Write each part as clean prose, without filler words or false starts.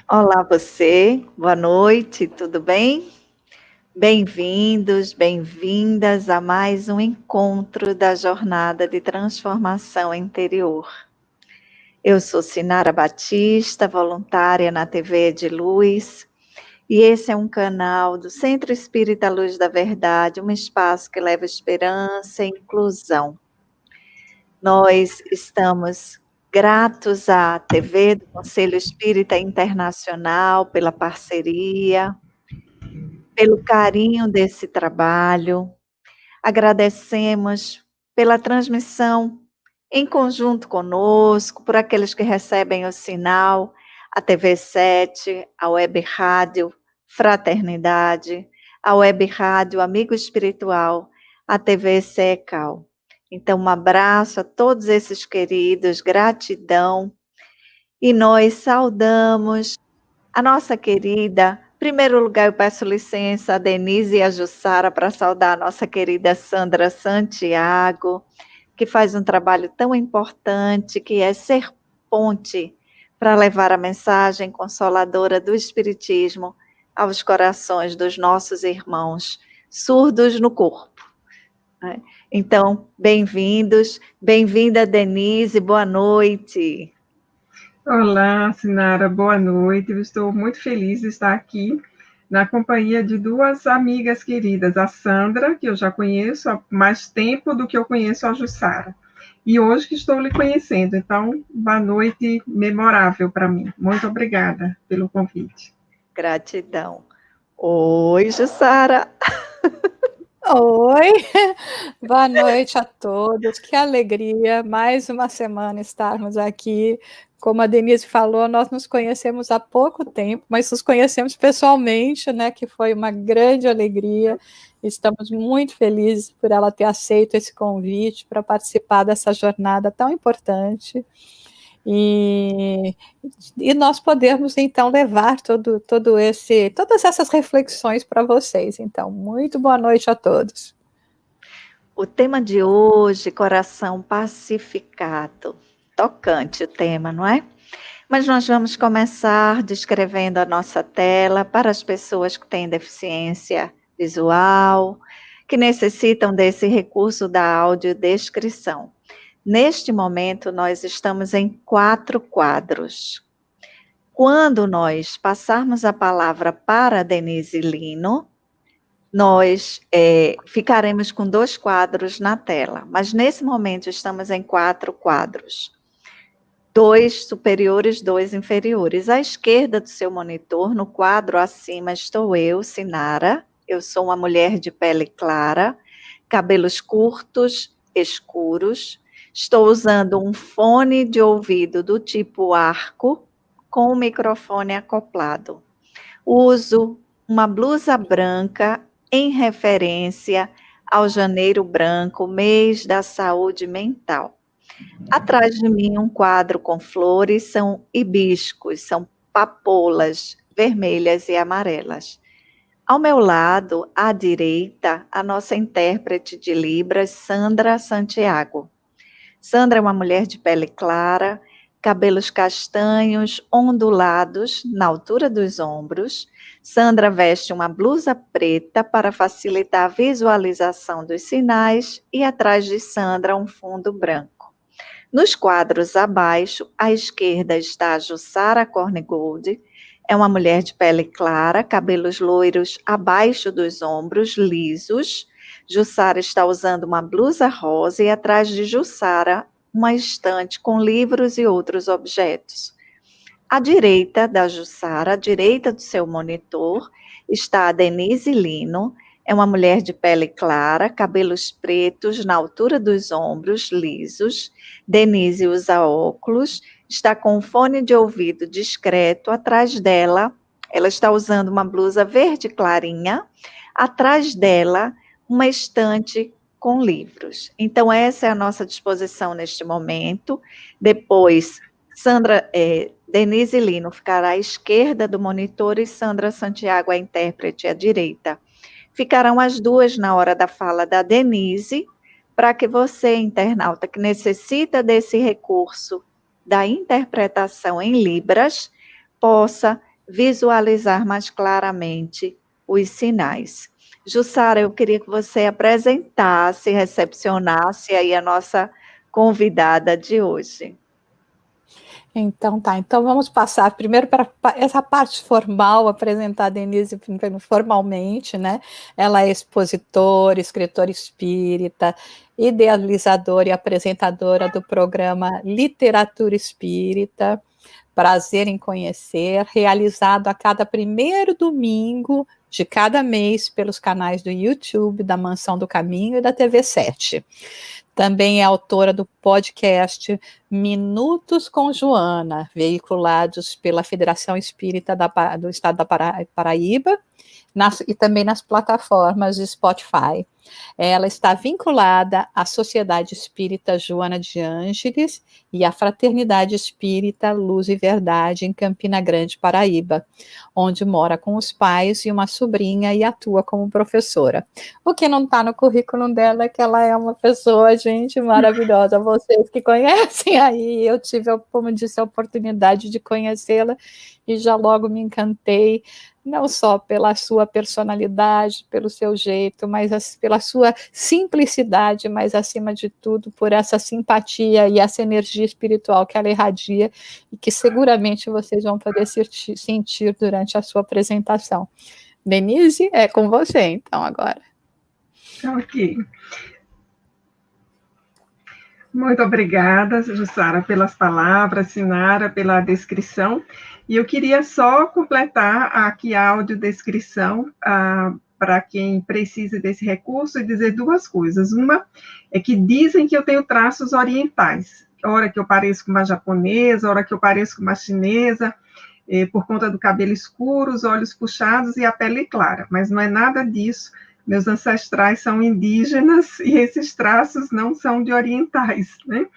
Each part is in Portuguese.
Olá você, boa noite, tudo bem? Bem-vindos, bem-vindas a mais um encontro da jornada de transformação interior. Eu sou Sinara Batista, voluntária na TV de Luz, e esse é um canal do Centro Espírita Luz da Verdade, um espaço que leva esperança e inclusão. Nós estamos gratos à TV do Conselho Espírita Internacional pela parceria, pelo carinho desse trabalho. Agradecemos pela transmissão em conjunto conosco, por aqueles que recebem o sinal, a TV7, a Web Rádio Fraternidade, a Web Rádio Amigo Espiritual, a TV Secal. Então, um abraço a todos esses queridos, gratidão. E nós saudamos a nossa querida, em primeiro lugar, eu peço licença a Denise e a Jussara para saudar a nossa querida Sandra Santiago, que faz um trabalho tão importante, que é ser ponte para levar a mensagem consoladora do Espiritismo aos corações dos nossos irmãos surdos no corpo, né? Então, bem-vindos, bem-vinda Denise, boa noite. Olá, Sinara, boa noite. Eu estou muito feliz de estar aqui na companhia de duas amigas queridas, a Sandra, que eu já conheço há mais tempo do que eu conheço a Jussara, e hoje que estou lhe conhecendo. Então, boa noite memorável para mim. Muito obrigada pelo convite. Gratidão. Oi, Jussara. Oi, boa noite a todos, que alegria, mais uma semana estarmos aqui. Como a Denise falou, nós nos conhecemos há pouco tempo, mas nos conhecemos pessoalmente, né, que foi uma grande alegria. Estamos muito felizes por ela ter aceito esse convite para participar dessa jornada tão importante. E nós podemos, então, levar todas essas reflexões para vocês. Então, muito boa noite a todos. O tema de hoje, coração pacificado. Tocante o tema, não é? Mas nós vamos começar descrevendo a nossa tela para as pessoas que têm deficiência visual, que necessitam desse recurso da audiodescrição. Neste momento, nós estamos em 4 quadros. Quando nós passarmos a palavra para Denise Lino, nós ficaremos com 2 quadros na tela, mas nesse momento estamos em 4 quadros. 2 superiores, 2 inferiores. À esquerda do seu monitor, no quadro acima, estou eu, Sinara. Eu sou uma mulher de pele clara, cabelos curtos, escuros. Estou usando um fone de ouvido do tipo arco, com o microfone acoplado. Uso uma blusa branca em referência ao Janeiro Branco, mês da saúde mental. Atrás de mim, um quadro com flores, são hibiscos, são papoulas vermelhas e amarelas. Ao meu lado, à direita, a nossa intérprete de Libras, Sandra Santiago. Sandra é uma mulher de pele clara, cabelos castanhos, ondulados, na altura dos ombros. Sandra veste uma blusa preta para facilitar a visualização dos sinais e atrás de Sandra um fundo branco. Nos quadros abaixo, à esquerda está a Jussara Cornegold, é uma mulher de pele clara, cabelos loiros abaixo dos ombros, lisos. Jussara está usando uma blusa rosa e atrás de Jussara uma estante com livros e outros objetos. À direita da Jussara, à direita do seu monitor, está a Denise Lino, é uma mulher de pele clara, cabelos pretos na altura dos ombros, lisos. Denise usa óculos, está com um fone de ouvido discreto. Atrás dela, ela está usando uma blusa verde clarinha. Atrás dela, uma estante com livros. Então, essa é a nossa disposição neste momento. Depois, Denise Lino ficará à esquerda do monitor e Sandra Santiago, a intérprete, à direita. Ficarão as duas na hora da fala da Denise, para que você, internauta, que necessita desse recurso da interpretação em Libras, possa visualizar mais claramente os sinais. Jussara, eu queria que você apresentasse, recepcionasse aí a nossa convidada de hoje. Então tá, então vamos passar primeiro para essa parte formal, apresentar a Denise formalmente, né? Ela é expositora, escritora espírita, idealizadora e apresentadora do programa Literatura Espírita, Prazer em Conhecer, realizado a cada primeiro domingo de cada mês pelos canais do YouTube, da Mansão do Caminho e da TV7. Também é autora do podcast Minutos com Joana, veiculados pela Federação Espírita do Estado da Paraíba, e também nas plataformas de Spotify. Ela está vinculada à Sociedade Espírita Joana de Ângeles e à Fraternidade Espírita Luz e Verdade em Campina Grande, Paraíba, onde mora com os pais e uma sobrinha e atua como professora. O que não está no currículo dela é que ela é uma pessoa, gente, maravilhosa. Vocês que conhecem aí, eu tive, como disse, a oportunidade de conhecê-la e já logo me encantei, não só pela sua personalidade, pelo seu jeito, mas pela sua simplicidade, mas acima de tudo por essa simpatia e essa energia espiritual que ela irradia e que seguramente vocês vão poder sentir durante a sua apresentação. Denise, é com você então agora. Ok. Muito obrigada, Jussara, pelas palavras, Sinara, pela descrição. E eu queria só completar aqui a audiodescrição para quem precisa desse recurso e dizer duas coisas. Uma é que dizem que eu tenho traços orientais, hora que eu pareço com uma japonesa, hora que eu pareço com uma chinesa, por conta do cabelo escuro, os olhos puxados e a pele clara, mas não é nada disso. Meus ancestrais são indígenas e esses traços não são de orientais, né?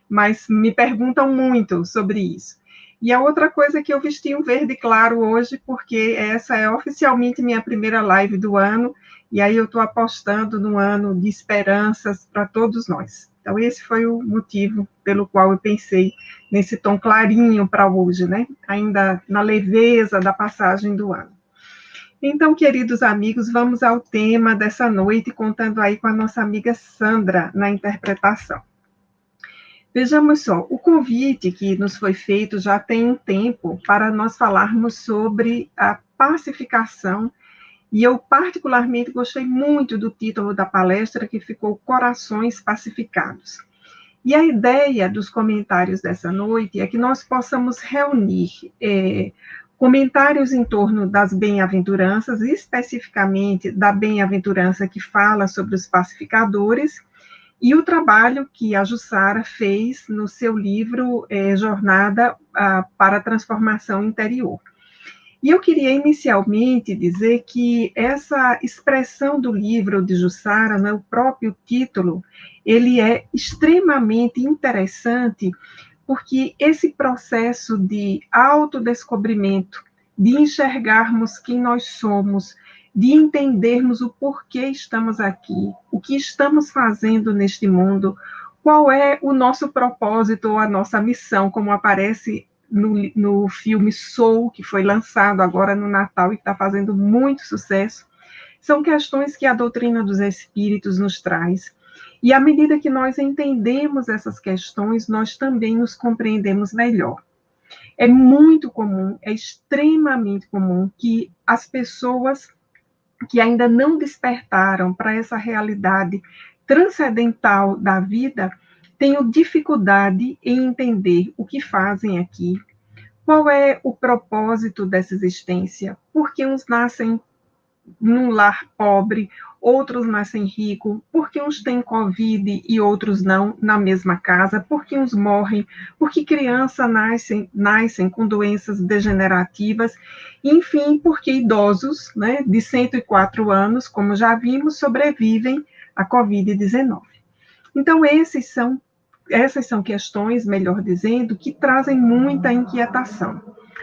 Mas me perguntam muito sobre isso. E a outra coisa é que eu vesti um verde claro hoje, porque essa é oficialmente minha primeira live do ano, e aí eu estou apostando num ano de esperanças para todos nós. Então, esse foi o motivo pelo qual eu pensei nesse tom clarinho para hoje, né? Ainda na leveza da passagem do ano. Então, queridos amigos, vamos ao tema dessa noite, contando aí com a nossa amiga Sandra na interpretação. Vejamos só, o convite que nos foi feito já tem um tempo para nós falarmos sobre a pacificação, e eu particularmente gostei muito do título da palestra, que ficou Corações Pacificados. E a ideia dos comentários dessa noite é que nós possamos reunir comentários em torno das bem-aventuranças, especificamente da bem-aventurança que fala sobre os pacificadores, e o trabalho que a Jussara fez no seu livro Jornada para a Transformação Interior. E eu queria inicialmente dizer que essa expressão do livro de Jussara, né, o próprio título, ele é extremamente interessante, porque esse processo de autodescobrimento, de enxergarmos quem nós somos, de entendermos o porquê estamos aqui, o que estamos fazendo neste mundo, qual é o nosso propósito ou a nossa missão, como aparece no filme Soul, que foi lançado agora no Natal e que está fazendo muito sucesso, são questões que a doutrina dos espíritos nos traz. E à medida que nós entendemos essas questões, nós também nos compreendemos melhor. É muito comum, é extremamente comum que as pessoas que ainda não despertaram para essa realidade transcendental da vida tenham dificuldade em entender o que fazem aqui, qual é o propósito dessa existência, por que uns nascem num lar pobre, outros nascem ricos, porque uns têm Covid e outros não, na mesma casa, porque uns morrem, porque crianças nascem com doenças degenerativas, enfim, porque idosos, né, de 104 anos, como já vimos, sobrevivem à Covid-19. Então, essas são questões, melhor dizendo, que trazem muita inquietação.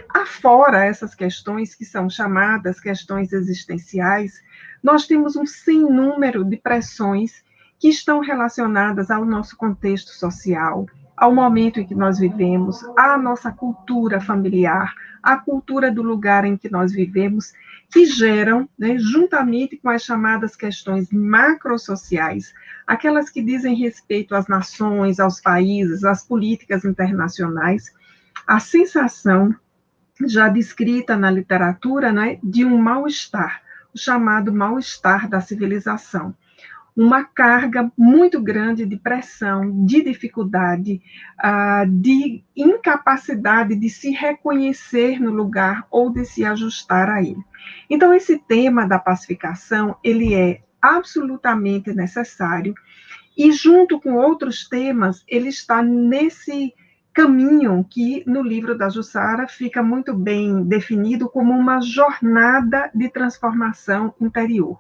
Afora essas questões que são chamadas questões existenciais, nós temos um sem número de pressões que estão relacionadas ao nosso contexto social, ao momento em que nós vivemos, à nossa cultura familiar, à cultura do lugar em que nós vivemos, que geram, né, juntamente com as chamadas questões macrosociais, aquelas que dizem respeito às nações, aos países, às políticas internacionais, a sensação já descrita na literatura, né, de um mal-estar, o chamado mal-estar da civilização. Uma carga muito grande de pressão, de dificuldade, de incapacidade de se reconhecer no lugar ou de se ajustar a ele. Então, esse tema da pacificação, ele é absolutamente necessário e, junto com outros temas, ele está nesse caminho que, no livro da Jussara, fica muito bem definido como uma jornada de transformação interior.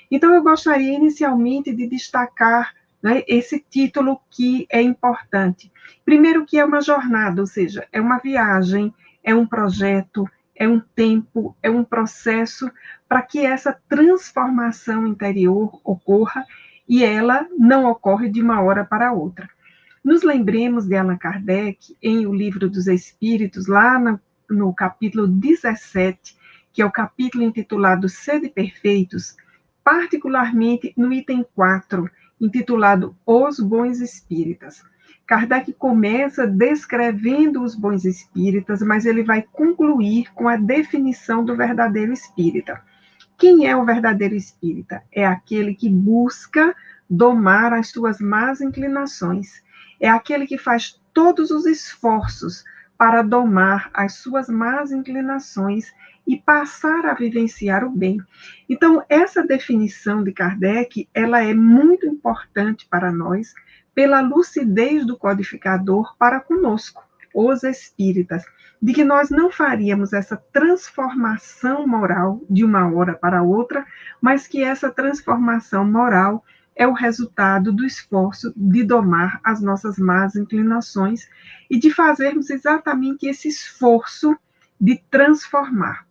Então, eu gostaria inicialmente de destacar, né, esse título que é importante. Primeiro, que é uma jornada, ou seja, é uma viagem, é um projeto, é um tempo, é um processo para que essa transformação interior ocorra e ela não ocorre de uma hora para outra. Nos lembremos de Allan Kardec, em O Livro dos Espíritos, lá no capítulo 17, que é o capítulo intitulado Sede Perfeitos, particularmente no item 4, intitulado Os Bons Espíritas. Kardec começa descrevendo os bons espíritas, mas ele vai concluir com a definição do verdadeiro espírita. Quem é o verdadeiro espírita? É aquele que busca domar as suas más inclinações. É aquele que faz todos os esforços para domar as suas más inclinações e passar a vivenciar o bem. Então, essa definição de Kardec, ela é muito importante para nós, pela lucidez do codificador para conosco, os espíritas, de que nós não faríamos essa transformação moral de uma hora para outra, mas que essa transformação moral é o resultado do esforço de domar as nossas más inclinações e de fazermos exatamente esse esforço de transformar.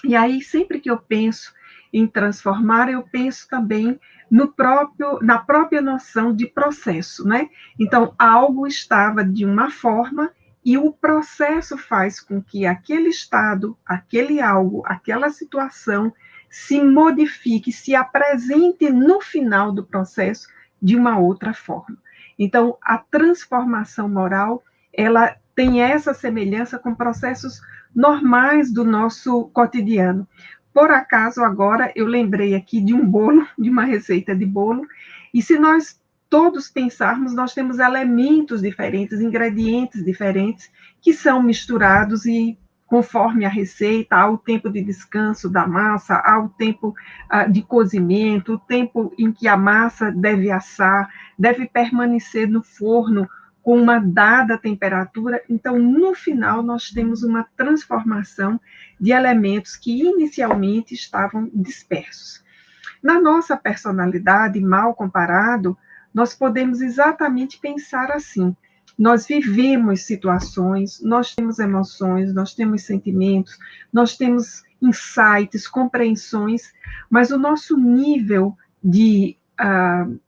E aí, sempre que eu penso em transformar, eu penso também na própria noção de processo, né? Então, algo estava de uma forma e o processo faz com que aquele estado, aquele algo, aquela situação se modifique, se apresente no final do processo de uma outra forma. Então, a transformação moral, ela tem essa semelhança com processos normais do nosso cotidiano. Por acaso, agora, eu lembrei aqui de um bolo, de uma receita de bolo, e se nós todos pensarmos, nós temos elementos diferentes, ingredientes diferentes, que são misturados e, conforme a receita, há o tempo de descanso da massa, há o tempo de cozimento, o tempo em que a massa deve assar, deve permanecer no forno com uma dada temperatura. Então, no final, nós temos uma transformação de elementos que inicialmente estavam dispersos. Na nossa personalidade, mal comparado, nós podemos exatamente pensar assim: nós vivemos situações, nós temos emoções, nós temos sentimentos, nós temos insights, compreensões, mas o nosso nível de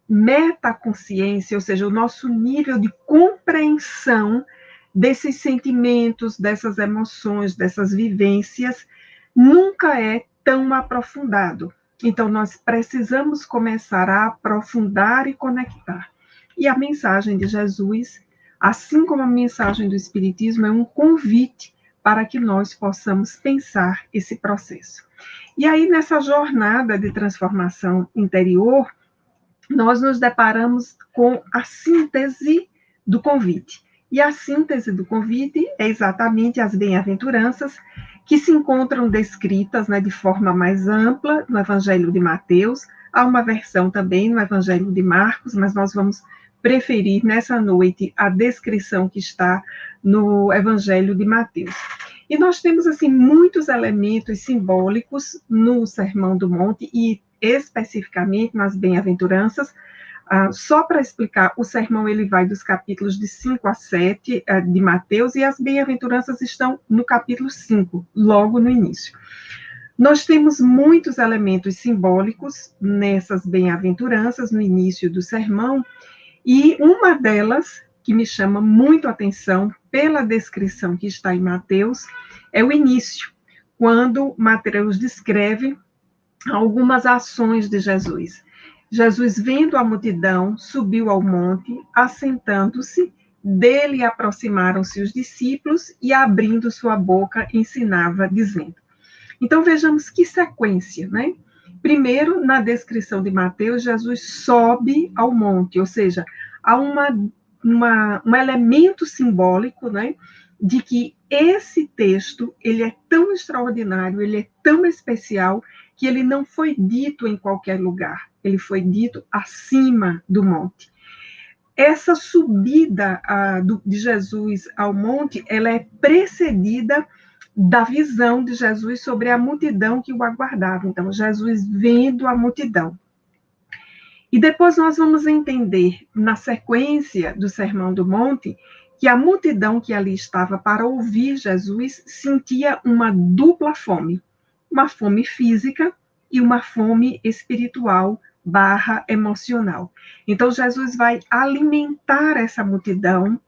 metaconsciência, ou seja, o nosso nível de compreensão desses sentimentos, dessas emoções, dessas vivências, nunca é tão aprofundado. Então, nós precisamos começar a aprofundar e conectar. E a mensagem de Jesus, assim como a mensagem do Espiritismo, é um convite para que nós possamos pensar esse processo. E aí, nessa jornada de transformação interior, nós nos deparamos com a síntese do convite. E a síntese do convite é exatamente as bem-aventuranças, que se encontram descritas, né, de forma mais ampla no Evangelho de Mateus. Há uma versão também no Evangelho de Marcos, mas nós vamos preferir nessa noite a descrição que está no Evangelho de Mateus. E nós temos assim muitos elementos simbólicos no Sermão do Monte e especificamente nas bem-aventuranças. Só para explicar, o sermão ele vai dos capítulos de 5 a 7 de Mateus, e as bem-aventuranças estão no capítulo 5, logo no início. Nós temos muitos elementos simbólicos nessas bem-aventuranças, no início do sermão, e uma delas, que me chama muito a atenção pela descrição que está em Mateus é o início, quando Mateus descreve algumas ações de Jesus. Jesus, vendo a multidão, subiu ao monte, assentando-se, dele aproximaram-se os discípulos e, abrindo sua boca, ensinava, dizendo. Então, vejamos que sequência, né? Primeiro, na descrição de Mateus, Jesus sobe ao monte, ou seja, há um elemento simbólico, né, de que esse texto ele é tão extraordinário, ele é tão especial, que ele não foi dito em qualquer lugar, ele foi dito acima do monte. Essa subida de Jesus ao monte, ela é precedida da visão de Jesus sobre a multidão que o aguardava. Então, Jesus vendo a multidão. E depois nós vamos entender, na sequência do Sermão do Monte, que a multidão que ali estava para ouvir Jesus sentia uma dupla fome. Uma fome física e uma fome espiritual / emocional. Então, Jesus vai alimentar essa multidão,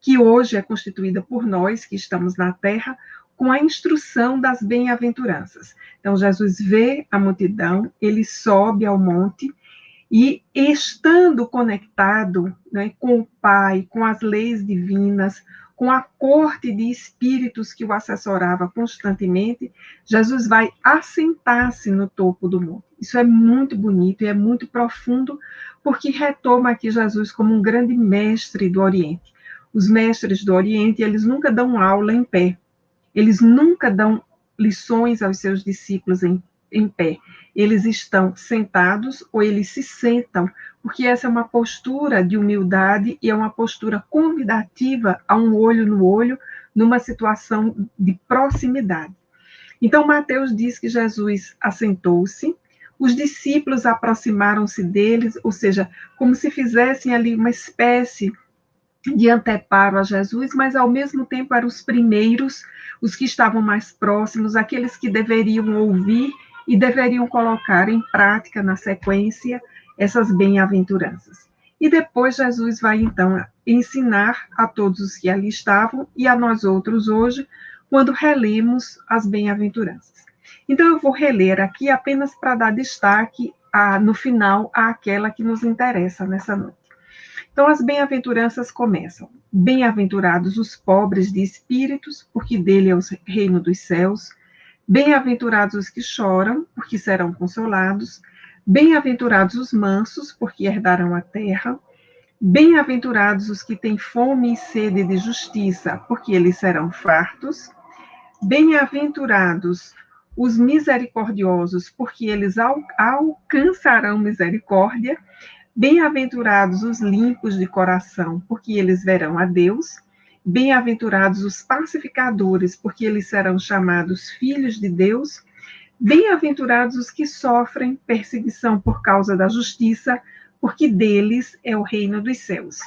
que hoje é constituída por nós, que estamos na terra, com a instrução das bem-aventuranças. Então, Jesus vê a multidão, ele sobe ao monte, e estando conectado, né, com o Pai, com as leis divinas, com a corte de espíritos que o assessorava constantemente, Jesus vai assentar-se no topo do monte. Isso é muito bonito e é muito profundo, porque retoma aqui Jesus como um grande mestre do Oriente. Os mestres do Oriente, eles nunca dão aula em pé, eles nunca dão lições aos seus discípulos em pé. Eles estão sentados ou eles se sentam, porque essa é uma postura de humildade e é uma postura convidativa a um olho no olho, numa situação de proximidade. Então, Mateus diz que Jesus assentou-se, os discípulos aproximaram-se deles, ou seja, como se fizessem ali uma espécie de anteparo a Jesus, mas ao mesmo tempo eram os primeiros, os que estavam mais próximos, aqueles que deveriam ouvir e deveriam colocar em prática, na sequência, essas bem-aventuranças. E depois Jesus vai, então, ensinar a todos os que ali estavam e a nós outros hoje, quando relemos as bem-aventuranças. Então, eu vou reler aqui apenas para dar destaque, no final, àquela que nos interessa nessa noite. Então, as bem-aventuranças começam. Bem-aventurados os pobres de espíritos, porque dele é o reino dos céus. Bem-aventurados os que choram, porque serão consolados. Bem-aventurados os mansos, porque herdarão a terra. Bem-aventurados os que têm fome e sede de justiça, porque eles serão fartos. Bem-aventurados os misericordiosos, porque eles alcançarão misericórdia. Bem-aventurados os limpos de coração, porque eles verão a Deus. Bem-aventurados os pacificadores, porque eles serão chamados filhos de Deus. Bem-aventurados os que sofrem perseguição por causa da justiça, porque deles é o reino dos céus.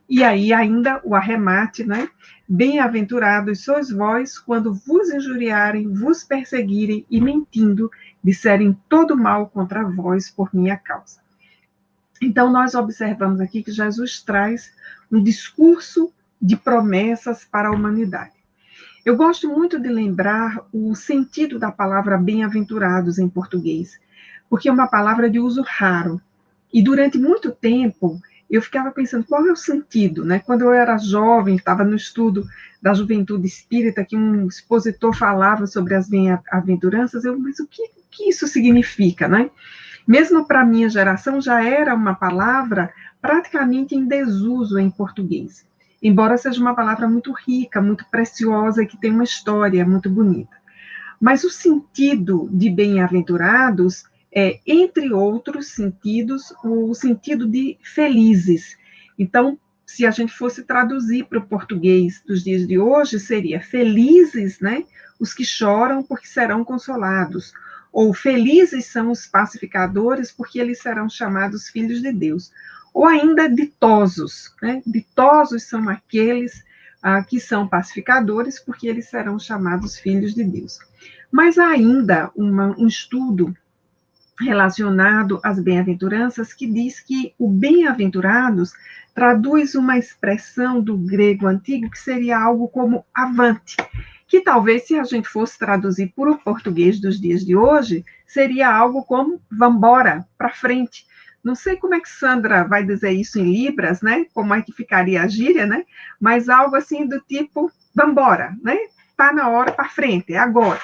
E aí ainda o arremate, né? Bem-aventurados sois vós quando vos injuriarem, vos perseguirem e mentindo, disserem todo mal contra vós por minha causa. Então, nós observamos aqui que Jesus traz um discurso de promessas para a humanidade. Eu gosto muito de lembrar o sentido da palavra bem-aventurados em português, porque é uma palavra de uso raro. E durante muito tempo, eu ficava pensando qual é o sentido, né? Quando eu era jovem, estava no estudo da juventude espírita, que um expositor falava sobre as bem-aventuranças, mas o que isso significa, né? Mesmo para a minha geração, já era uma palavra praticamente em desuso em português, embora seja uma palavra muito rica, muito preciosa, que tem uma história muito bonita. Mas o sentido de bem-aventurados é, entre outros sentidos, o sentido de felizes. Então, se a gente fosse traduzir para o português dos dias de hoje, seria felizes, né, os que choram porque serão consolados, ou felizes são os pacificadores, porque eles serão chamados filhos de Deus. Ou ainda ditosos, né? Ditosos são aqueles que são pacificadores, porque eles serão chamados filhos de Deus. Mas há ainda um estudo relacionado às bem-aventuranças, que diz que o bem-aventurados traduz uma expressão do grego antigo que seria algo como avante, que talvez, se a gente fosse traduzir para o português dos dias de hoje, seria algo como vambora, para frente. Não sei como é que Sandra vai dizer isso em libras, né? Como é que ficaria a gíria, né? Mas algo assim do tipo vambora, né? Tá na hora, para frente, é agora.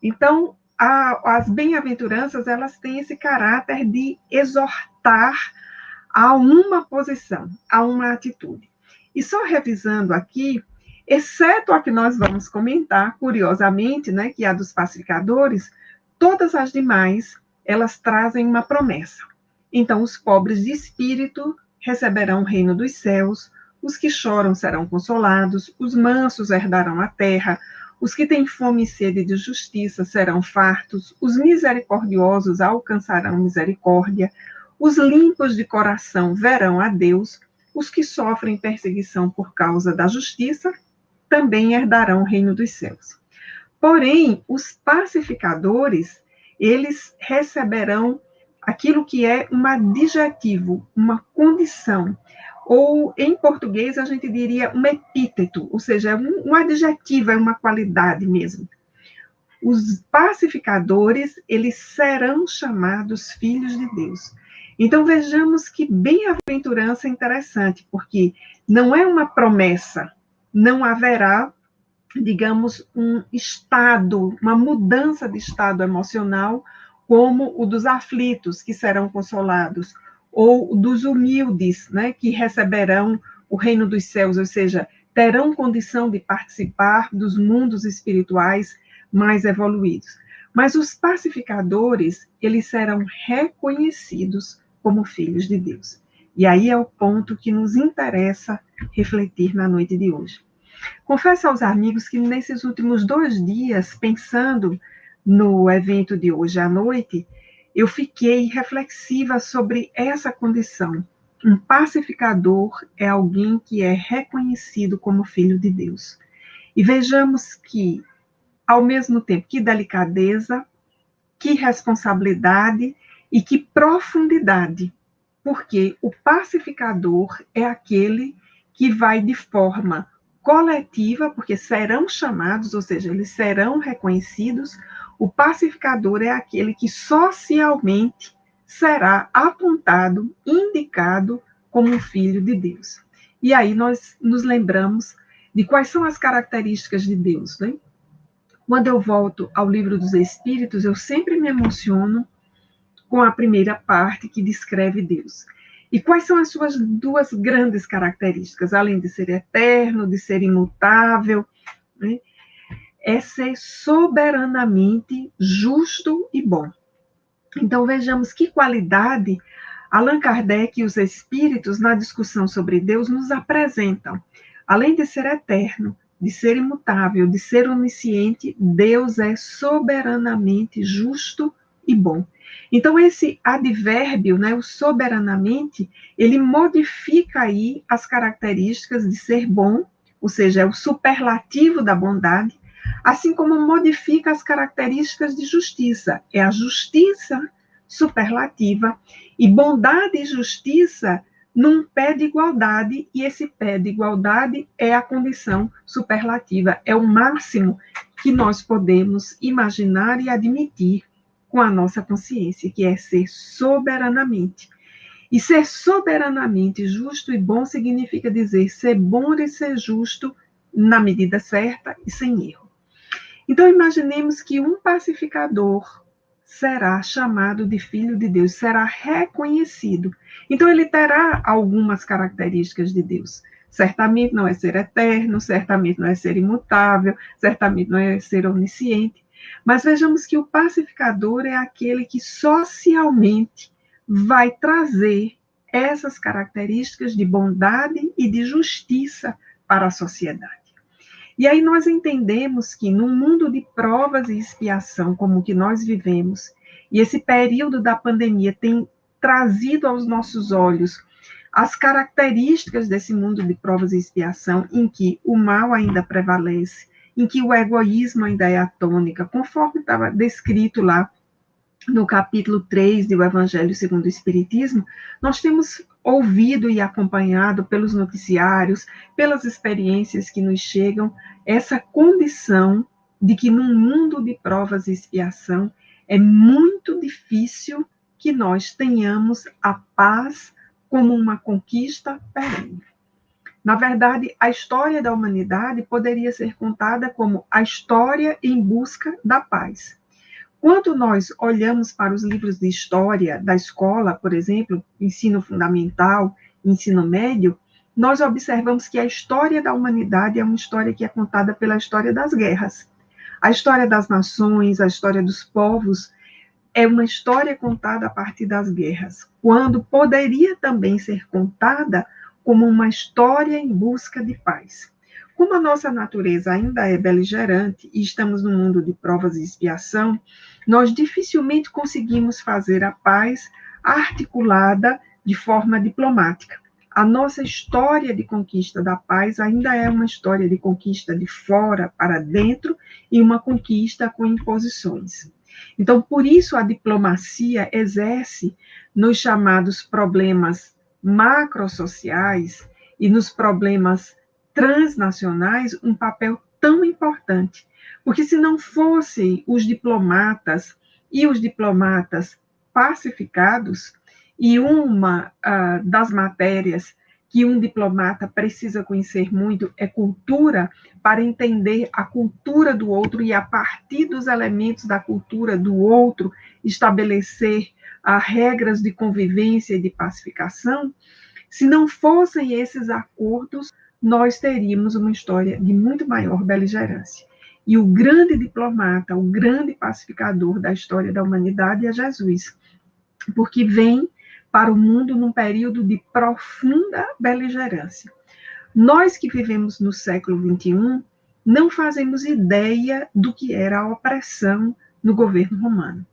Então, as bem-aventuranças, elas têm esse caráter de exortar a uma posição, a uma atitude. E só revisando aqui, exceto a que nós vamos comentar, curiosamente, né, que é a dos pacificadores, todas as demais, elas trazem uma promessa. Então, os pobres de espírito receberão o reino dos céus, os que choram serão consolados, os mansos herdarão a terra, os que têm fome e sede de justiça serão fartos, os misericordiosos alcançarão misericórdia, os limpos de coração verão a Deus, os que sofrem perseguição por causa da justiça também herdarão o reino dos céus. Porém, os pacificadores, eles receberão aquilo que é um adjetivo, uma condição, ou em português a gente diria um epíteto, ou seja, um adjetivo, é uma qualidade mesmo. Os pacificadores, eles serão chamados filhos de Deus. Então vejamos que bem-aventurança é interessante, porque não é uma promessa, não haverá, digamos, um estado, uma mudança de estado emocional, como o dos aflitos, que serão consolados, ou dos humildes, né, que receberão o reino dos céus, ou seja, terão condição de participar dos mundos espirituais mais evoluídos. Mas os pacificadores, eles serão reconhecidos como filhos de Deus. E aí é o ponto que nos interessa refletir na noite de hoje. Confesso aos amigos que nesses últimos 2 dias, pensando no evento de hoje à noite, eu fiquei reflexiva sobre essa condição. Um pacificador é alguém que é reconhecido como filho de Deus. E vejamos que, ao mesmo tempo, que delicadeza, que responsabilidade e que profundidade, porque o pacificador é aquele que vai de forma coletiva, porque serão chamados, ou seja, eles serão reconhecidos. O pacificador é aquele que socialmente será apontado, indicado como filho de Deus. E aí nós nos lembramos de quais são as características de Deus, né? Quando eu volto ao Livro dos Espíritos, eu sempre me emociono com a primeira parte que descreve Deus. E quais são as suas 2 grandes características, além de ser eterno, de ser imutável, né? É ser soberanamente justo e bom. Então vejamos que qualidade Allan Kardec e os espíritos, na discussão sobre Deus, nos apresentam. Além de ser eterno, de ser imutável, de ser onisciente, Deus é soberanamente justo e bom. Então, esse advérbio, né, o soberanamente, ele modifica aí as características de ser bom, ou seja, é o superlativo da bondade, assim como modifica as características de justiça, é a justiça superlativa, e bondade e justiça num pé de igualdade, e esse pé de igualdade é a condição superlativa, é o máximo que nós podemos imaginar e admitir com a nossa consciência, que é ser soberanamente. E ser soberanamente justo e bom significa dizer ser bom e ser justo na medida certa e sem erro. Então, imaginemos que um pacificador será chamado de filho de Deus, será reconhecido. Então, ele terá algumas características de Deus. Certamente não é ser eterno, certamente não é ser imutável, certamente não é ser onisciente. Mas vejamos que o pacificador é aquele que socialmente vai trazer essas características de bondade e de justiça para a sociedade. E aí nós entendemos que num mundo de provas e expiação como o que nós vivemos, e esse período da pandemia tem trazido aos nossos olhos as características desse mundo de provas e expiação, em que o mal ainda prevalece, em que o egoísmo ainda é a tônica, conforme estava descrito lá no capítulo 3 do Evangelho segundo o Espiritismo, nós temos ouvido e acompanhado pelos noticiários, pelas experiências que nos chegam, essa condição de que num mundo de provas e expiação é muito difícil que nós tenhamos a paz como uma conquista perene. Na verdade, a história da humanidade poderia ser contada como a história em busca da paz. Quando nós olhamos para os livros de história da escola, por exemplo, ensino fundamental, ensino médio, nós observamos que a história da humanidade é uma história que é contada pela história das guerras. A história das nações, a história dos povos, é uma história contada a partir das guerras, quando poderia também ser contada como uma história em busca de paz. Como a nossa natureza ainda é beligerante e estamos num mundo de provas e expiação, nós dificilmente conseguimos fazer a paz articulada de forma diplomática. A nossa história de conquista da paz ainda é uma história de conquista de fora para dentro e uma conquista com imposições. Então, por isso, a diplomacia exerce nos chamados problemas macrosociais e nos problemas transnacionais um papel tão importante. Porque se não fossem os diplomatas e os diplomatas pacificados, e uma das matérias que um diplomata precisa conhecer muito é cultura, para entender a cultura do outro e, a partir dos elementos da cultura do outro, estabelecer regras de convivência e de pacificação. Se não fossem esses acordos, nós teríamos uma história de muito maior beligerância. E o grande diplomata, o grande pacificador da história da humanidade é Jesus, porque vem para o mundo num período de profunda beligerância. Nós que vivemos no século XXI não fazemos ideia do que era a opressão no governo romano.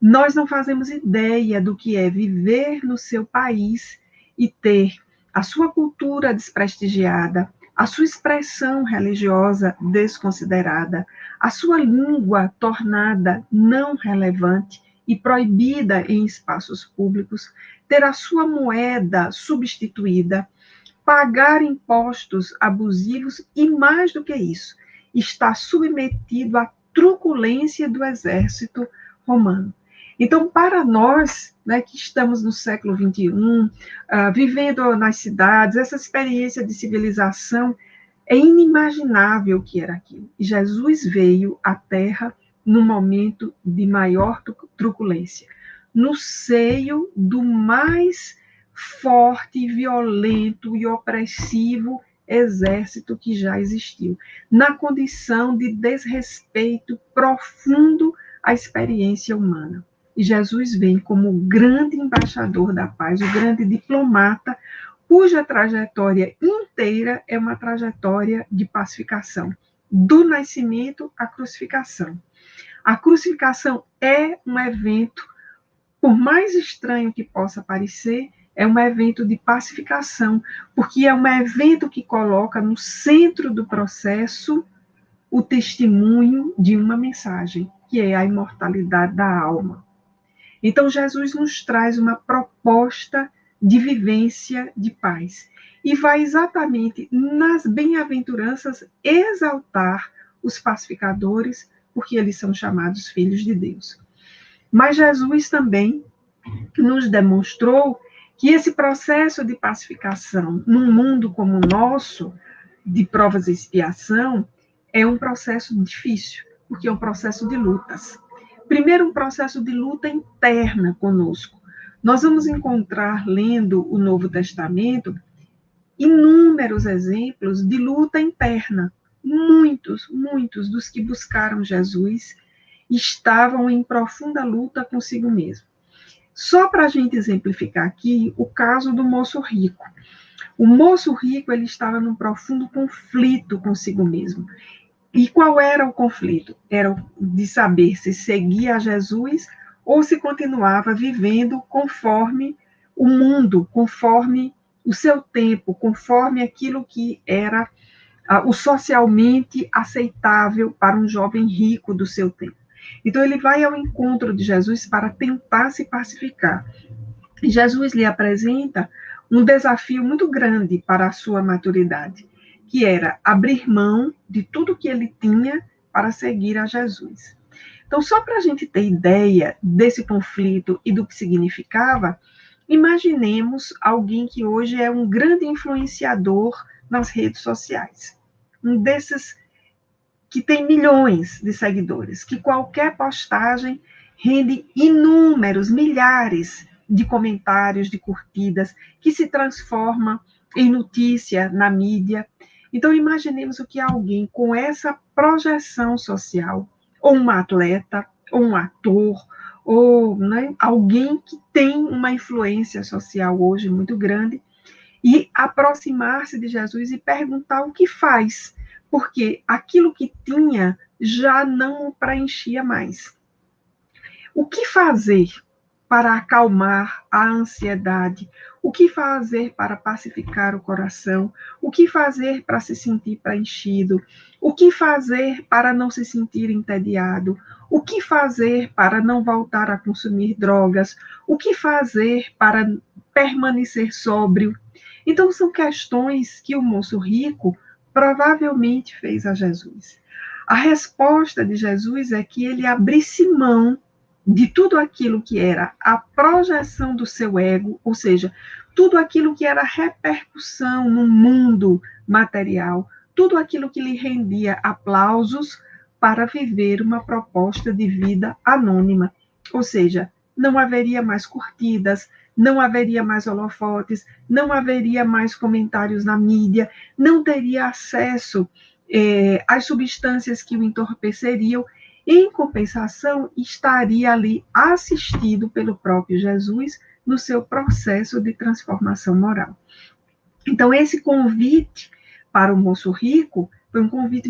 Nós não fazemos ideia do que é viver no seu país e ter a sua cultura desprestigiada, a sua expressão religiosa desconsiderada, a sua língua tornada não relevante e proibida em espaços públicos, ter a sua moeda substituída, pagar impostos abusivos e, mais do que isso, estar submetido à truculência do exército romano. Então, para nós, né, que estamos no século XXI, vivendo nas cidades, essa experiência de civilização, é inimaginável o que era aquilo. E Jesus veio à Terra num momento de maior truculência, no seio do mais forte, violento e opressivo exército que já existiu, na condição de desrespeito profundo à experiência humana. E Jesus vem como o grande embaixador da paz, o grande diplomata, cuja trajetória inteira é uma trajetória de pacificação, do nascimento à crucificação. A crucificação é um evento, por mais estranho que possa parecer, é um evento de pacificação, porque é um evento que coloca no centro do processo o testemunho de uma mensagem, que é a imortalidade da alma. Então, Jesus nos traz uma proposta de vivência de paz e vai exatamente nas bem-aventuranças exaltar os pacificadores, porque eles são chamados filhos de Deus. Mas Jesus também nos demonstrou que esse processo de pacificação num mundo como o nosso, de provas e expiação, é um processo difícil, porque é um processo de lutas. Primeiro, um processo de luta interna conosco. Nós vamos encontrar, lendo o Novo Testamento, inúmeros exemplos de luta interna. Muitos dos que buscaram Jesus estavam em profunda luta consigo mesmo. Só para a gente exemplificar aqui o caso do moço rico. O moço rico, ele estava num profundo conflito consigo mesmo. E qual era o conflito? Era de saber se seguia a Jesus ou se continuava vivendo conforme o mundo, conforme o seu tempo, conforme aquilo que era o socialmente aceitável para um jovem rico do seu tempo. Então, ele vai ao encontro de Jesus para tentar se pacificar. E Jesus lhe apresenta um desafio muito grande para a sua maturidade, que era abrir mão de tudo que ele tinha para seguir a Jesus. Então, só para a gente ter ideia desse conflito e do que significava, imaginemos alguém que hoje é um grande influenciador nas redes sociais. Um desses que tem milhões de seguidores, que qualquer postagem rende inúmeros, milhares de comentários, de curtidas, que se transforma em notícia na mídia. Então, imaginemos o que alguém com essa projeção social, ou um atleta, ou um ator, ou né, alguém que tem uma influência social hoje muito grande, e aproximar-se de Jesus e perguntar o que faz, porque aquilo que tinha já não o preenchia mais. O que fazer para acalmar a ansiedade? O que fazer para pacificar o coração? O que fazer para se sentir preenchido? O que fazer para não se sentir entediado? O que fazer para não voltar a consumir drogas? O que fazer para permanecer sóbrio? Então, são questões que o moço rico provavelmente fez a Jesus. A resposta de Jesus é que ele abrisse mão de tudo aquilo que era a projeção do seu ego, ou seja, tudo aquilo que era repercussão no mundo material, tudo aquilo que lhe rendia aplausos para viver uma proposta de vida anônima. Ou seja, não haveria mais curtidas, não haveria mais holofotes, não haveria mais comentários na mídia, não teria acesso às substâncias que o entorpeceriam. Em compensação, estaria ali assistido pelo próprio Jesus no seu processo de transformação moral. Então, esse convite para o moço rico foi um convite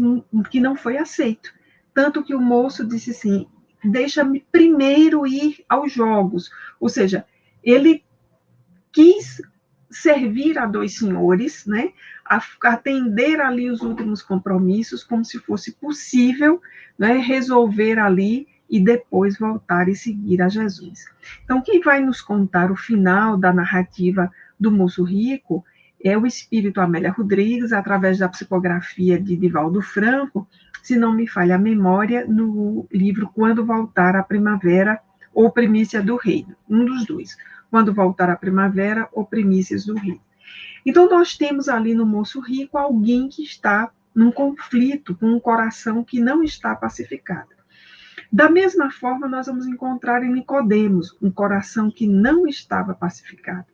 que não foi aceito. Tanto que o moço disse assim, deixa-me primeiro ir aos jogos. Ou seja, ele quis servir a dois senhores, né, atender ali os últimos compromissos, como se fosse possível, né, resolver ali e depois voltar e seguir a Jesus. Então, quem vai nos contar o final da narrativa do moço rico é o espírito Amélia Rodrigues, através da psicografia de Divaldo Franco, se não me falha a memória, no livro Quando Voltar a Primavera ou Primícia do Reino, um dos dois. Quando Voltar a Primavera ou Primícias do Reino. Então, nós temos ali no moço rico alguém que está num conflito, com um coração que não está pacificado. Da mesma forma, nós vamos encontrar em Nicodemos um coração que não estava pacificado.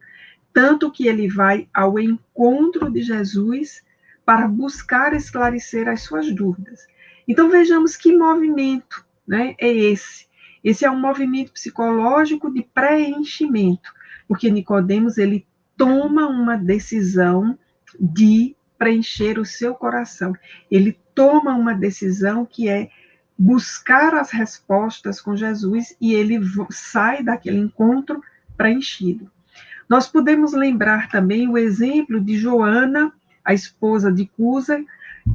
Tanto que ele vai ao encontro de Jesus para buscar esclarecer as suas dúvidas. Então, vejamos que movimento, né, é esse. Esse é um movimento psicológico de preenchimento, porque Nicodemos ele toma uma decisão de preencher o seu coração. Ele toma uma decisão que é buscar as respostas com Jesus e ele sai daquele encontro preenchido. Nós podemos lembrar também o exemplo de Joana, a esposa de Cusa,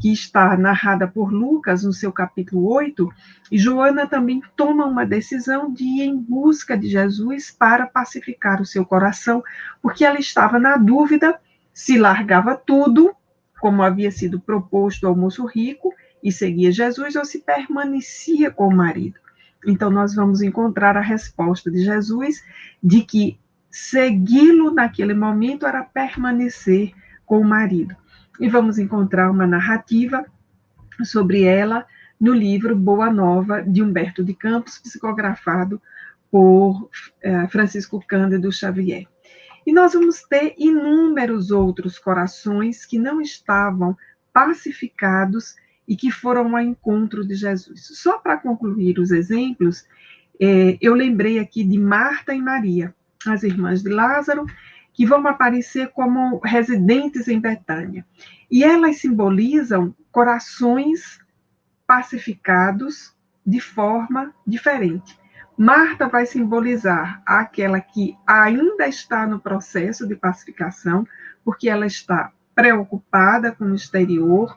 que está narrada por Lucas no seu capítulo 8, e Joana também toma uma decisão de ir em busca de Jesus para pacificar o seu coração, porque ela estava na dúvida se largava tudo, como havia sido proposto ao moço rico, e seguia Jesus, ou se permanecia com o marido. Então, nós vamos encontrar a resposta de Jesus de que segui-lo naquele momento era permanecer com o marido. E vamos encontrar uma narrativa sobre ela no livro Boa Nova, de Humberto de Campos, psicografado por Francisco Cândido Xavier. E nós vamos ter inúmeros outros corações que não estavam pacificados e que foram ao encontro de Jesus. Só para concluir os exemplos, eu lembrei aqui de Marta e Maria, as irmãs de Lázaro, que vão aparecer como residentes em Betânia. E elas simbolizam corações pacificados de forma diferente. Marta vai simbolizar aquela que ainda está no processo de pacificação, porque ela está preocupada com o exterior,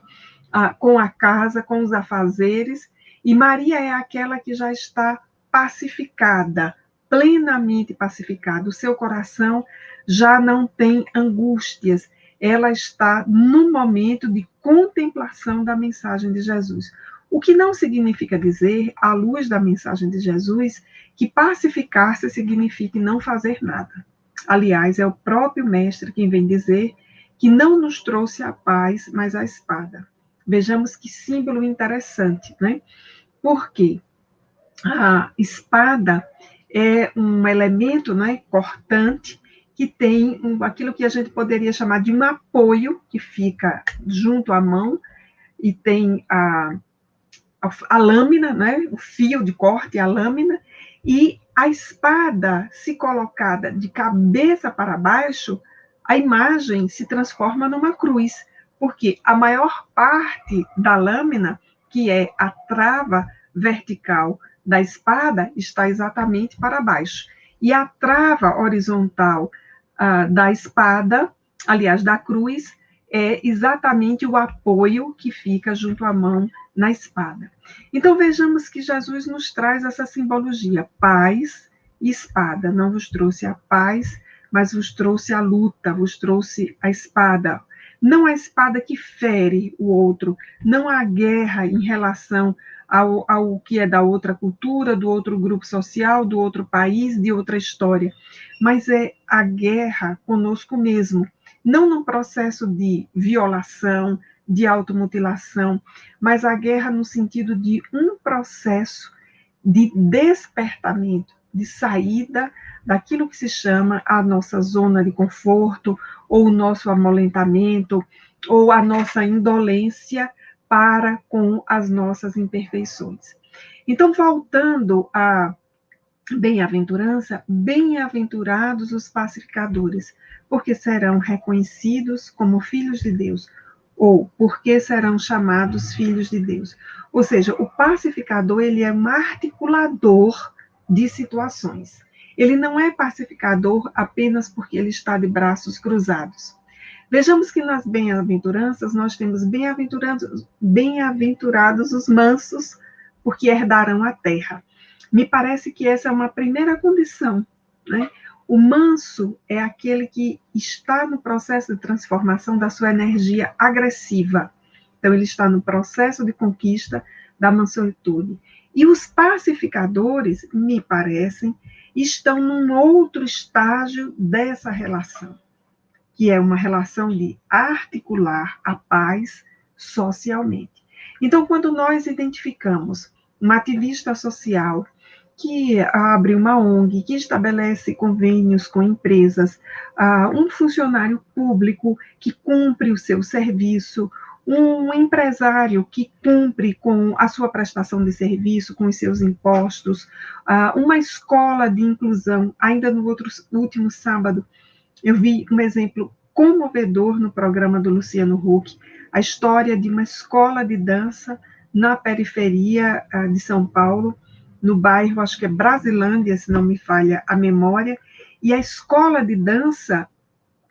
com a casa, com os afazeres, E Maria é aquela que já está pacificada, plenamente pacificada. O seu coração já não tem angústias. Ela está no momento de contemplação da mensagem de Jesus. O que não significa dizer, à luz da mensagem de Jesus, que pacificar-se significa não fazer nada. Aliás, é o próprio Mestre quem vem dizer que não nos trouxe a paz, mas a espada. Vejamos que símbolo interessante, né? Porque a espada é um elemento, né, cortante, que tem aquilo que a gente poderia chamar de um apoio, que fica junto à mão, e tem a lâmina, né, o fio de corte, a lâmina, e a espada, se colocada de cabeça para baixo, a imagem se transforma numa cruz, porque a maior parte da lâmina, que é a trava vertical da espada, está exatamente para baixo. E a trava horizontal da espada, aliás, da cruz, é exatamente o apoio que fica junto à mão na espada. Então vejamos que Jesus nos traz essa simbologia, paz e espada. Não vos trouxe a paz, mas vos trouxe a luta, vos trouxe a espada. Não a espada que fere o outro, não a guerra em relação ao que é da outra cultura, do outro grupo social, do outro país, de outra história, mas é a guerra conosco mesmo, não num processo de violação, de automutilação, mas a guerra no sentido de um processo de despertamento, de saída daquilo que se chama a nossa zona de conforto, ou o nosso amolentamento, ou a nossa indolência para com as nossas imperfeições. Então, voltando à bem-aventurança, bem-aventurados os pacificadores, porque serão reconhecidos como filhos de Deus, ou porque serão chamados filhos de Deus. Ou seja, o pacificador, ele é um articulador de situações. Ele não é pacificador apenas porque ele está de braços cruzados. Vejamos que nas bem-aventuranças nós temos bem-aventurados os mansos, porque herdarão a terra. Me parece que essa é uma primeira condição, né? O manso é aquele que está no processo de transformação da sua energia agressiva. Então, ele está no processo de conquista da mansuetude. E os pacificadores, me parecem, estão num outro estágio dessa relação, que é uma relação de articular a paz socialmente. Então, quando nós identificamos uma ativista social que abre uma ONG, que estabelece convênios com empresas, um funcionário público que cumpre o seu serviço, um empresário que cumpre com a sua prestação de serviço, com os seus impostos, uma escola de inclusão. Ainda no último sábado, eu vi um exemplo comovedor no programa do Luciano Huck, a história de uma escola de dança na periferia de São Paulo, no bairro, acho que é Brasilândia, se não me falha a memória, e a escola de dança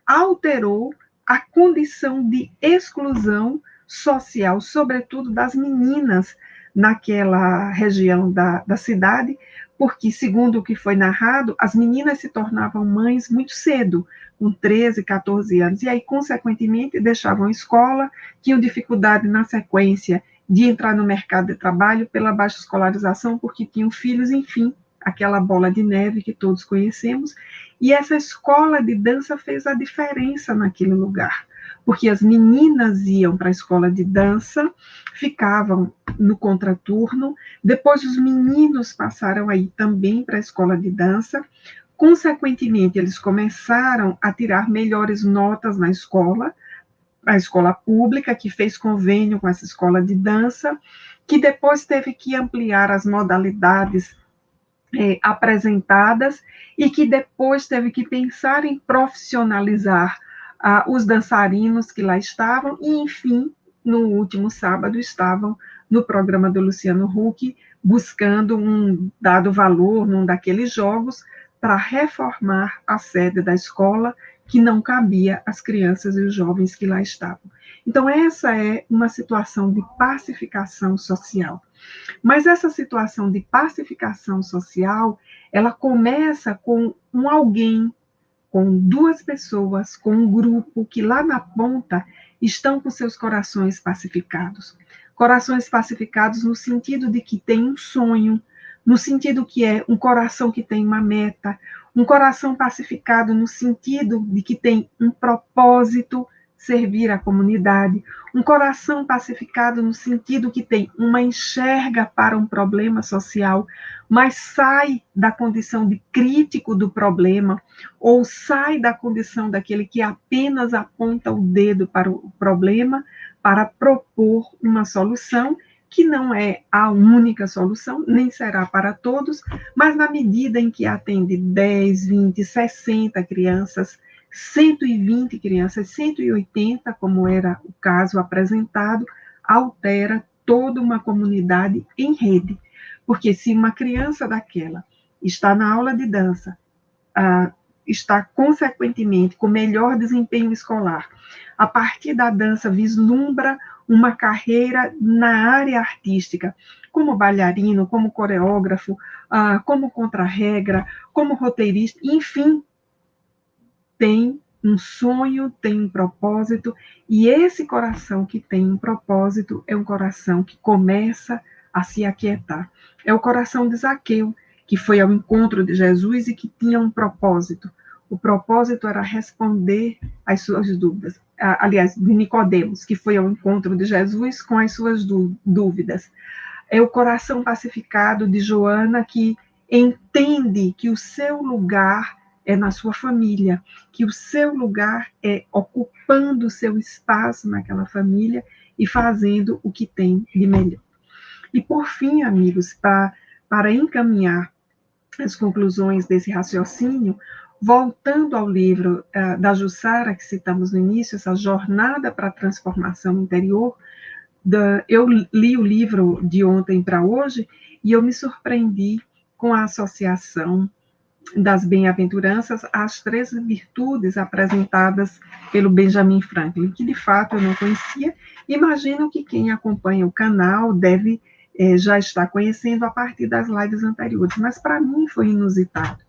alterou a condição de exclusão social, sobretudo das meninas naquela região da cidade, porque, segundo o que foi narrado, as meninas se tornavam mães muito cedo, com 13, 14 anos, e aí, consequentemente, deixavam a escola, tinham dificuldade na sequência de entrar no mercado de trabalho pela baixa escolarização, porque tinham filhos, enfim, aquela bola de neve que todos conhecemos, e essa escola de dança fez a diferença naquele lugar, porque as meninas iam para a escola de dança, ficavam no contraturno, depois os meninos passaram aí também para a escola de dança, consequentemente eles começaram a tirar melhores notas na escola, a escola pública, que fez convênio com essa escola de dança, que depois teve que ampliar as modalidades apresentadas e que depois teve que pensar em profissionalizar os dançarinos que lá estavam e, enfim, no último sábado estavam no programa do Luciano Huck buscando um dado valor num daqueles jogos para reformar a sede da escola, que não cabia às crianças e os jovens que lá estavam. Então, essa é uma situação de pacificação social. Mas essa situação de pacificação social, ela começa com um alguém, com duas pessoas, com um grupo que lá na ponta estão com seus corações pacificados. Corações pacificados no sentido de que tem um sonho, no sentido que é um coração que tem uma meta, um coração pacificado no sentido de que tem um propósito, servir a comunidade, um coração pacificado no sentido que tem uma enxerga para um problema social, mas sai da condição de crítico do problema, ou sai da condição daquele que apenas aponta o dedo para o problema, para propor uma solução que não é a única solução, nem será para todos, mas na medida em que atende 10, 20, 60 crianças, 120 crianças, 180, como era o caso apresentado, altera toda uma comunidade em rede. Porque se uma criança daquela está na aula de dança, está consequentemente com melhor desempenho escolar, a partir da dança vislumbra uma carreira na área artística, como bailarino, como coreógrafo, como contra-regra, como roteirista, enfim, tem um sonho, tem um propósito, e esse coração que tem um propósito é um coração que começa a se aquietar. É o coração de Zaqueu, que foi ao encontro de Jesus e que tinha um propósito. O propósito era responder às suas dúvidas. Aliás, de Nicodemos, que foi ao encontro de Jesus com as suas dúvidas. É o coração pacificado de Joana, que entende que o seu lugar é na sua família, que o seu lugar é ocupando o seu espaço naquela família e fazendo o que tem de melhor. E, por fim, amigos, para encaminhar as conclusões desse raciocínio, voltando ao livro da Jussara, que citamos no início, essa jornada para a transformação interior, eu li o livro de ontem para hoje e eu me surpreendi com a associação das bem-aventuranças às 13 virtudes apresentadas pelo Benjamin Franklin, que de fato eu não conhecia. Imagino que quem acompanha o canal deve já estar conhecendo a partir das lives anteriores, mas para mim foi inusitado.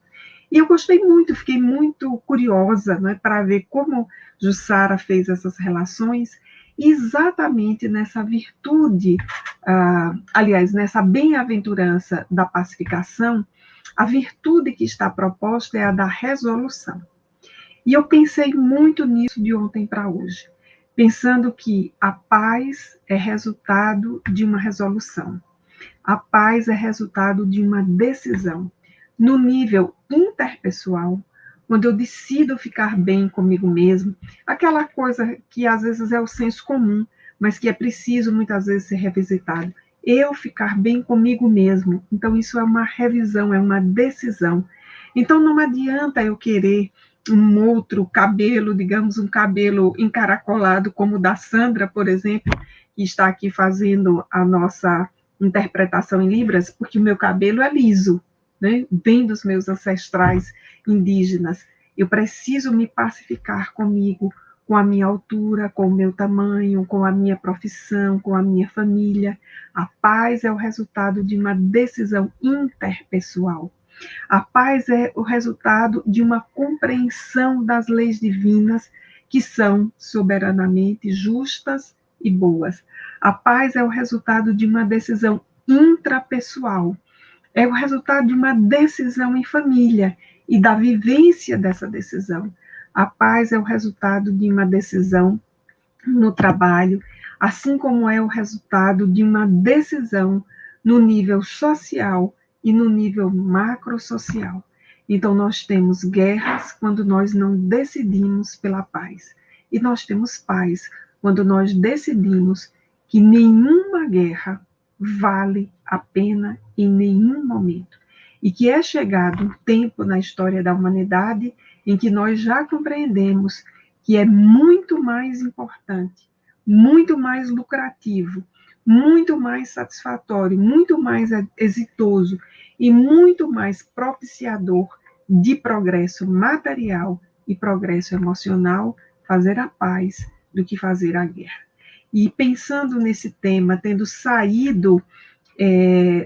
E eu gostei muito, fiquei muito curiosa, né, para ver como Jussara fez essas relações, exatamente nessa virtude, aliás, nessa bem-aventurança da pacificação. A virtude que está proposta é a da resolução. E eu pensei muito nisso de ontem para hoje, pensando que a paz é resultado de uma resolução. A paz é resultado de uma decisão. No nível interpessoal, quando eu decido ficar bem comigo mesmo, aquela coisa que às vezes é o senso comum, mas que é preciso muitas vezes ser revisitado. Eu ficar bem comigo mesmo. Então, isso é uma revisão, é uma decisão. Então, não adianta eu querer um outro cabelo, digamos, um cabelo encaracolado, como o da Sandra, por exemplo, que está aqui fazendo a nossa interpretação em Libras, porque o meu cabelo é liso, né? Vem dos meus ancestrais indígenas. Eu preciso me pacificar comigo, com a minha altura, com o meu tamanho, com a minha profissão, com a minha família. A paz é o resultado de uma decisão interpessoal. A paz é o resultado de uma compreensão das leis divinas que são soberanamente justas e boas. A paz é o resultado de uma decisão intrapessoal. É o resultado de uma decisão em família e da vivência dessa decisão. A paz é o resultado de uma decisão no trabalho, assim como é o resultado de uma decisão no nível social e no nível macrosocial. Então, nós temos guerras quando nós não decidimos pela paz. E nós temos paz quando nós decidimos que nenhuma guerra vale a pena em nenhum momento. E que é chegado um tempo na história da humanidade em que nós já compreendemos que é muito mais importante, muito mais lucrativo, muito mais satisfatório, muito mais exitoso e muito mais propiciador de progresso material e progresso emocional, fazer a paz do que fazer a guerra. E pensando nesse tema, tendo saído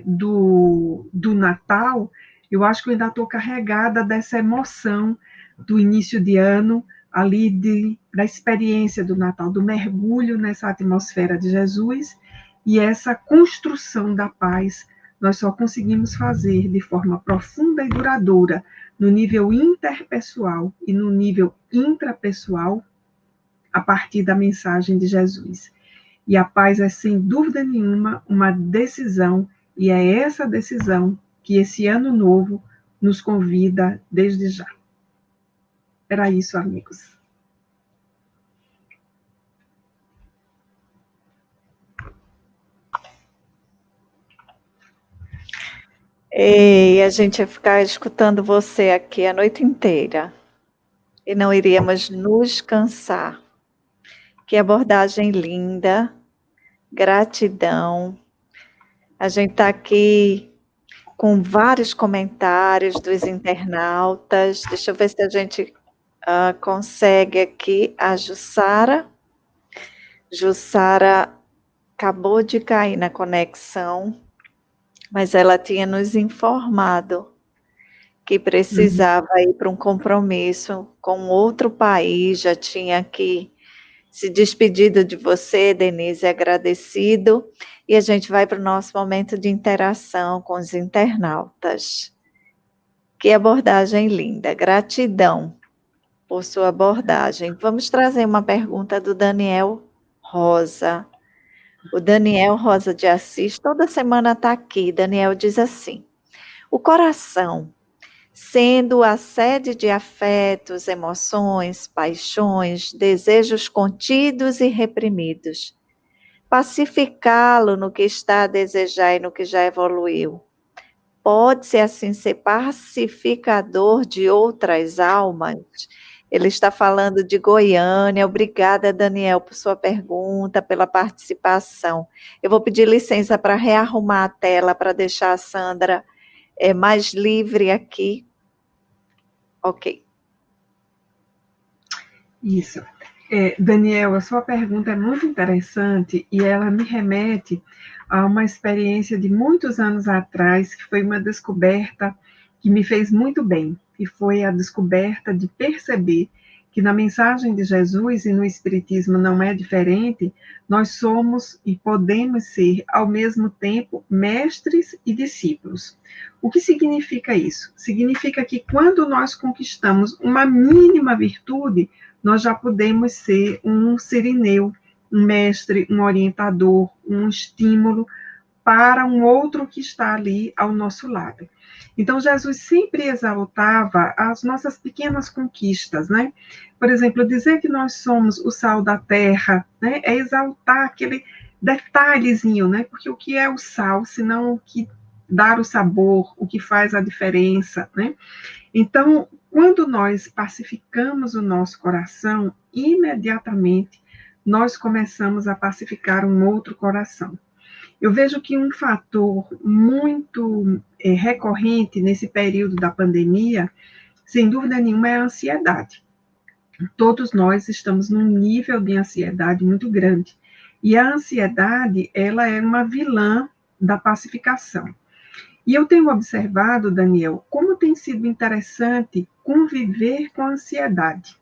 do Natal, eu acho que eu ainda estou carregada dessa emoção do início de ano, ali da experiência do Natal, do mergulho nessa atmosfera de Jesus, e essa construção da paz nós só conseguimos fazer de forma profunda e duradoura no nível interpessoal e no nível intrapessoal a partir da mensagem de Jesus. E a paz é, sem dúvida nenhuma, uma decisão, e é essa decisão que esse ano novo nos convida desde já. Era isso, amigos. E a gente ia ficar escutando você aqui a noite inteira e não iríamos nos cansar. Que abordagem linda, gratidão. A gente está aqui com vários comentários dos internautas. Deixa eu ver se a gente consegue aqui. A Jussara. Jussara acabou de cair na conexão, mas ela tinha nos informado que precisava ir para um compromisso com outro país, já tinha que se despedido de você, Denise, agradecido, e a gente vai para o nosso momento de interação com os internautas. Que abordagem linda, gratidão por sua abordagem. Vamos trazer uma pergunta do Daniel Rosa. O Daniel Rosa de Assis, toda semana está aqui. Daniel diz assim: o coração, sendo a sede de afetos, emoções, paixões, desejos contidos e reprimidos, pacificá-lo no que está a desejar e no que já evoluiu. Pode-se assim ser pacificador de outras almas? Ele está falando de Goiânia. Obrigada, Daniel, por sua pergunta, pela participação. Eu vou pedir licença para rearrumar a tela, para deixar a Sandra mais livre aqui. Ok. Isso. Daniel, a sua pergunta é muito interessante e ela me remete a uma experiência de muitos anos atrás, que foi uma descoberta que me fez muito bem, e foi a descoberta de perceber que na mensagem de Jesus e no Espiritismo não é diferente, nós somos e podemos ser, ao mesmo tempo, mestres e discípulos. O que significa isso? Significa que quando nós conquistamos uma mínima virtude, nós já podemos ser um sirineu, um mestre, um orientador, um estímulo para um outro que está ali ao nosso lado. Então, Jesus sempre exaltava as nossas pequenas conquistas, né? Por exemplo, dizer que nós somos o sal da terra, né? É exaltar aquele detalhezinho, né? Porque o que é o sal, senão o que dá o sabor, o que faz a diferença, né? Então, quando nós pacificamos o nosso coração, imediatamente nós começamos a pacificar um outro coração. Eu vejo que um fator muito recorrente nesse período da pandemia, sem dúvida nenhuma, é a ansiedade. Todos nós estamos num nível de ansiedade muito grande. E a ansiedade, ela é uma vilã da pacificação. E eu tenho observado, Daniel, como tem sido interessante conviver com a ansiedade,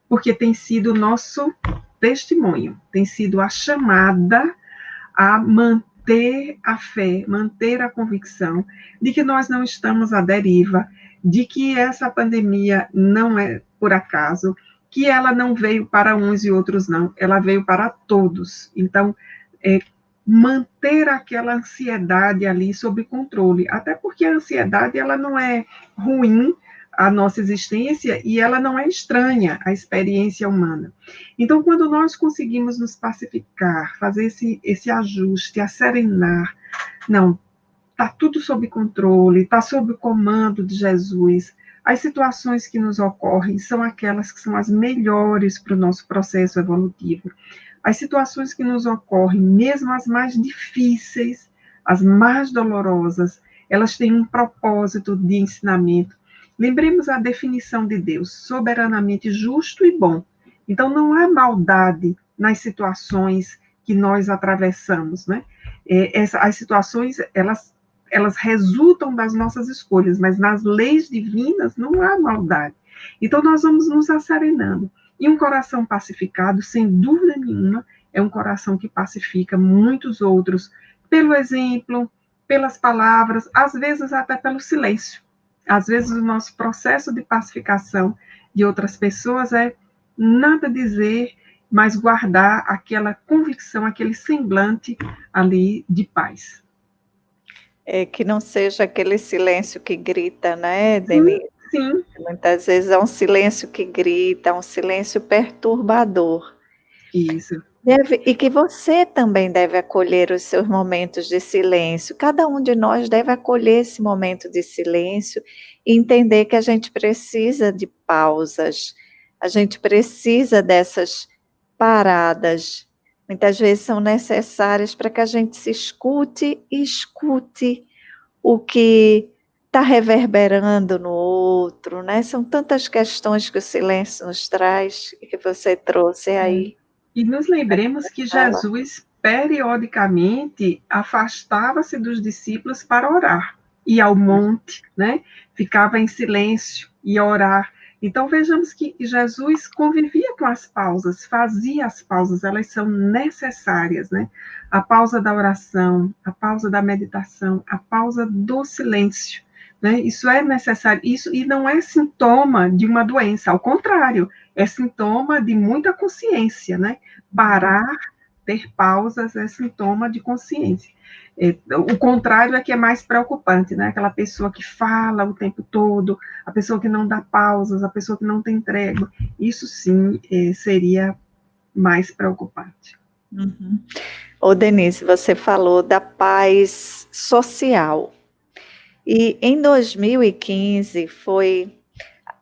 porque tem sido o nosso testemunho, tem sido a chamada a manter a fé, manter a convicção de que nós não estamos à deriva, de que essa pandemia não é por acaso, que ela não veio para uns e outros não, ela veio para todos. Então, manter aquela ansiedade ali sob controle, até porque a ansiedade ela não é ruim à nossa existência e ela não é estranha à experiência humana. Então, quando nós conseguimos nos pacificar, fazer esse ajuste, acerenar, não, está tudo sob controle, está sob o comando de Jesus, as situações que nos ocorrem são aquelas que são as melhores para o nosso processo evolutivo. As situações que nos ocorrem, mesmo as mais difíceis, as mais dolorosas, elas têm um propósito de ensinamento. Lembremos a definição de Deus, soberanamente justo e bom. Então, não há maldade nas situações que nós atravessamos, né? As situações, elas resultam das nossas escolhas, mas nas leis divinas não há maldade. Então, nós vamos nos asserenando. E um coração pacificado, sem dúvida nenhuma, é um coração que pacifica muitos outros, pelo exemplo, pelas palavras, às vezes até pelo silêncio. Às vezes o nosso processo de pacificação de outras pessoas é nada dizer, mas guardar aquela convicção, aquele semblante ali de paz. Que não seja aquele silêncio que grita, né, Denise? Sim. Muitas vezes é um silêncio que grita, um silêncio perturbador. Isso. E que você também deve acolher os seus momentos de silêncio. Cada um de nós deve acolher esse momento de silêncio e entender que a gente precisa de pausas, a gente precisa dessas paradas. Muitas vezes são necessárias para que a gente se escute e escute o que está reverberando no outro, né? São tantas questões que o silêncio nos traz e que você trouxe aí. E nos lembremos que Jesus, periodicamente, afastava-se dos discípulos para orar. Ia ao monte, né? Ficava em silêncio, ia orar. Então, vejamos que Jesus convivia com as pausas, fazia as pausas, elas são necessárias, né? A pausa da oração, a pausa da meditação, a pausa do silêncio, né? Isso é necessário, isso, e não é sintoma de uma doença, ao contrário, é sintoma de muita consciência, né? Parar, ter pausas, é sintoma de consciência. O contrário é que é mais preocupante, né? Aquela pessoa que fala o tempo todo, a pessoa que não dá pausas, a pessoa que não tem trégua. Isso sim seria mais preocupante. Uhum. Ô, Denise, você falou da paz social. E em 2015 foi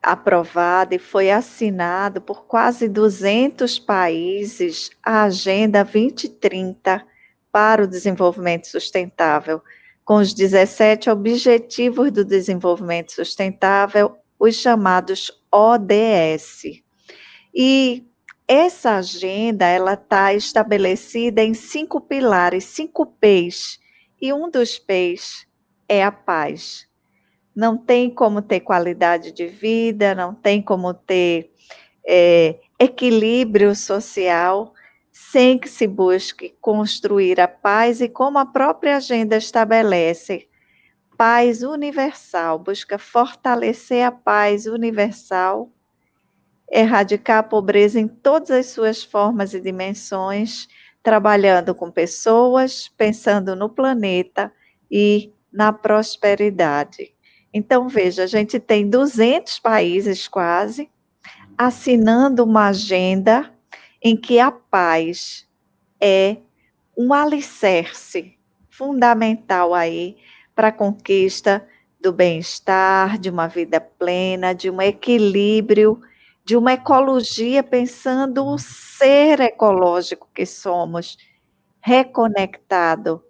aprovado e foi assinado por quase 200 países a Agenda 2030 para o Desenvolvimento Sustentável, com os 17 Objetivos do Desenvolvimento Sustentável, os chamados ODS. E essa agenda ela está estabelecida em 5 pilares, 5 P's, e um dos P's é a paz. Não tem como ter qualidade de vida, não tem como ter equilíbrio social sem que se busque construir a paz e como a própria agenda estabelece, paz universal, busca fortalecer a paz universal, erradicar a pobreza em todas as suas formas e dimensões, trabalhando com pessoas, pensando no planeta e na prosperidade. Então, veja, a gente tem 200 países quase assinando uma agenda em que a paz é um alicerce fundamental aí para a conquista do bem-estar, de uma vida plena, de um equilíbrio, de uma ecologia, pensando o ser ecológico que somos, reconectado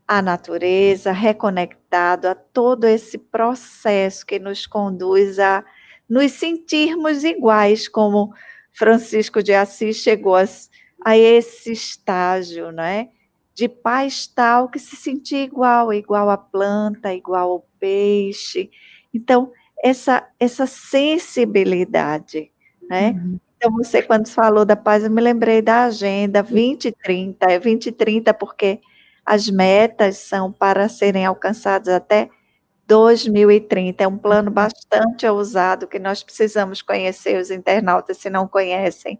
à natureza, reconectado a todo esse processo que nos conduz a nos sentirmos iguais, como Francisco de Assis chegou a esse estágio, né? De paz tal que se sentir igual à planta, igual ao peixe. Então, essa sensibilidade, né? Uhum. Então, você, quando falou da paz, eu me lembrei da Agenda 2030, é 2030 porque as metas são para serem alcançadas até 2030. É um plano bastante ousado que nós precisamos conhecer, os internautas, se não conhecem,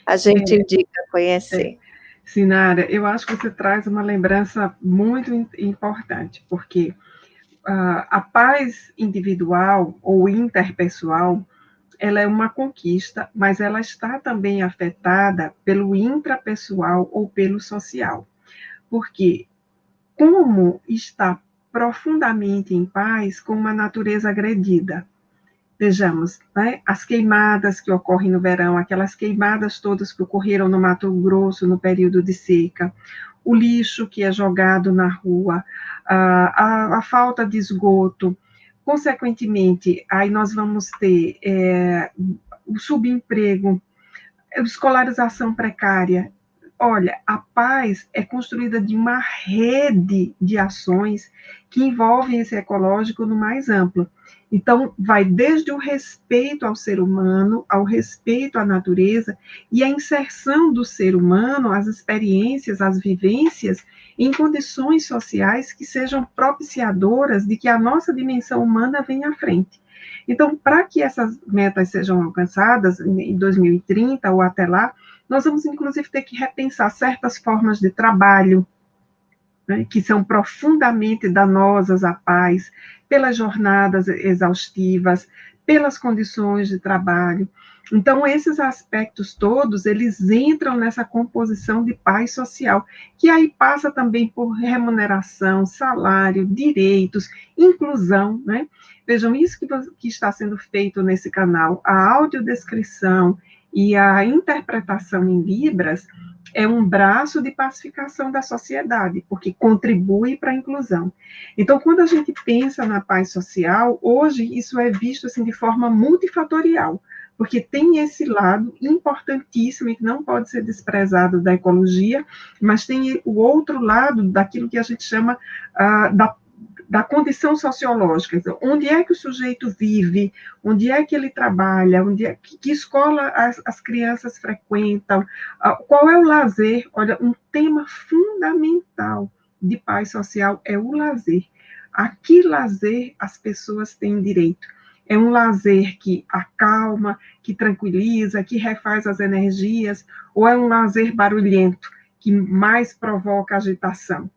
a gente indica conhecer. Sinara, eu acho que você traz uma lembrança muito importante, porque a paz individual ou interpessoal, ela é uma conquista, mas ela está também afetada pelo intrapessoal ou pelo social. Porque como está profundamente em paz com uma natureza agredida? Vejamos, né, as queimadas que ocorrem no verão, aquelas queimadas todas que ocorreram no Mato Grosso no período de seca, o lixo que é jogado na rua, a falta de esgoto, consequentemente, aí nós vamos ter o subemprego, escolarização precária. Olha, a paz é construída de uma rede de ações que envolvem esse ecológico no mais amplo. Então, vai desde o respeito ao ser humano, ao respeito à natureza e a inserção do ser humano, as experiências, as vivências, em condições sociais que sejam propiciadoras de que a nossa dimensão humana venha à frente. Então, para que essas metas sejam alcançadas em 2030 ou até lá, nós vamos, inclusive, ter que repensar certas formas de trabalho, né, que são profundamente danosas à paz, pelas jornadas exaustivas, pelas condições de trabalho. Então, esses aspectos todos, eles entram nessa composição de paz social, que aí passa também por remuneração, salário, direitos, inclusão, né? Vejam, isso que está sendo feito nesse canal, a audiodescrição e a interpretação em Libras, é um braço de pacificação da sociedade, porque contribui para a inclusão. Então, quando a gente pensa na paz social, hoje isso é visto assim de forma multifatorial, porque tem esse lado importantíssimo e que não pode ser desprezado da ecologia, mas tem o outro lado daquilo que a gente chama da condição sociológica. Então, onde é que o sujeito vive, onde é que ele trabalha, que escola as crianças frequentam, qual é o lazer. Olha, um tema fundamental de paz social é o lazer. A que lazer as pessoas têm direito? É um lazer que acalma, que tranquiliza, que refaz as energias, ou é um lazer barulhento, que mais provoca agitação?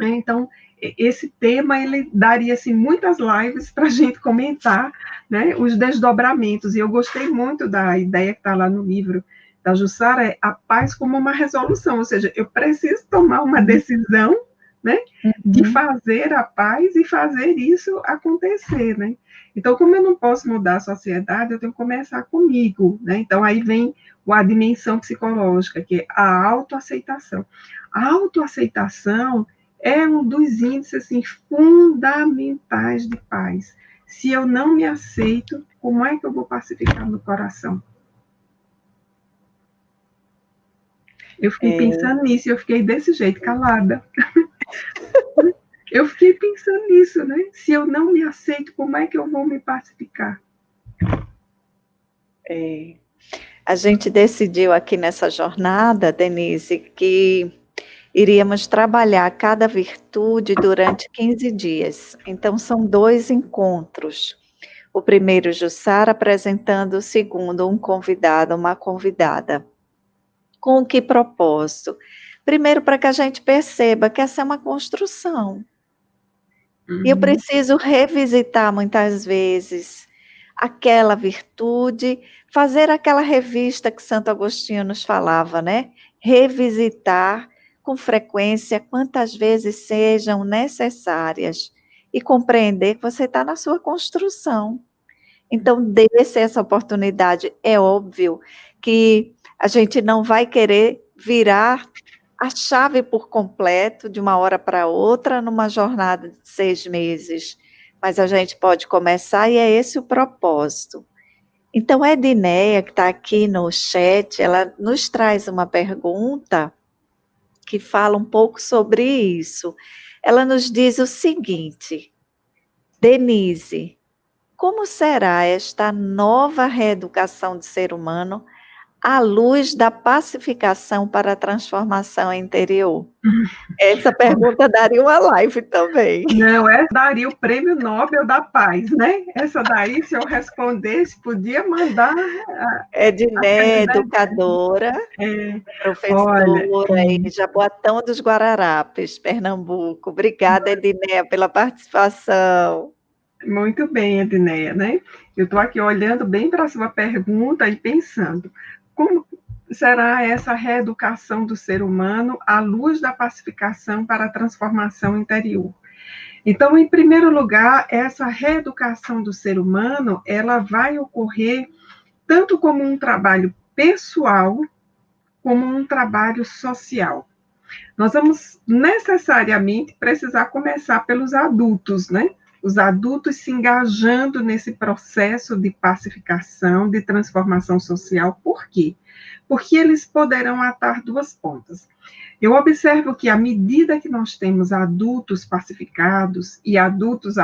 Então, esse tema, ele daria assim, muitas lives para a gente comentar, né, os desdobramentos, e eu gostei muito da ideia que está lá no livro da Jussara, é a paz como uma resolução, ou seja, eu preciso tomar uma decisão, né, de fazer a paz e fazer isso acontecer, né? Então, como eu não posso mudar a sociedade, eu tenho que começar comigo, né? Então, aí vem a dimensão psicológica, que é a autoaceitação. A autoaceitação é um dos índices assim, fundamentais de paz. Se eu não me aceito, como é que eu vou pacificar meu coração? Eu fiquei pensando nisso, e eu fiquei desse jeito, calada. Eu fiquei pensando nisso, né? Se eu não me aceito, como é que eu vou me pacificar? A gente decidiu aqui nessa jornada, Denise, que iríamos trabalhar cada virtude durante 15 dias. Então, são 2 encontros. O primeiro, Jussara apresentando, o segundo, um convidado, uma convidada. Com que propósito? Primeiro, para que a gente perceba que essa é uma construção. E eu preciso revisitar muitas vezes aquela virtude, fazer aquela revista que Santo Agostinho nos falava, né? Revisitar com frequência, quantas vezes sejam necessárias, e compreender que você está na sua construção. Então, dê-se essa oportunidade. É óbvio que a gente não vai querer virar a chave por completo, de uma hora para outra, numa jornada de 6 meses. Mas a gente pode começar, e é esse o propósito. Então, a Edneia, que está aqui no chat, ela nos traz uma pergunta que fala um pouco sobre isso. Ela nos diz o seguinte: Denise, como será esta nova reeducação do ser humano à luz da pacificação para a transformação interior? Essa pergunta daria uma live também. Não, essa daria o Prêmio Nobel da Paz, né? Essa daí, se eu respondesse, podia mandar. Edneia, educadora, professora em Jaboatão dos Guararapes, Pernambuco. Obrigada, Edneia, pela participação. Muito bem, Edneia, né? Eu estou aqui olhando bem para a sua pergunta e pensando, como será essa reeducação do ser humano à luz da pacificação para a transformação interior? Então, em primeiro lugar, essa reeducação do ser humano, ela vai ocorrer tanto como um trabalho pessoal, como um trabalho social. Nós vamos necessariamente precisar começar pelos adultos, né? os adultos se engajando nesse processo de pacificação, de transformação social. Por quê? Porque eles poderão atar duas pontas. Eu observo que, à medida que nós temos adultos pacificados e adultos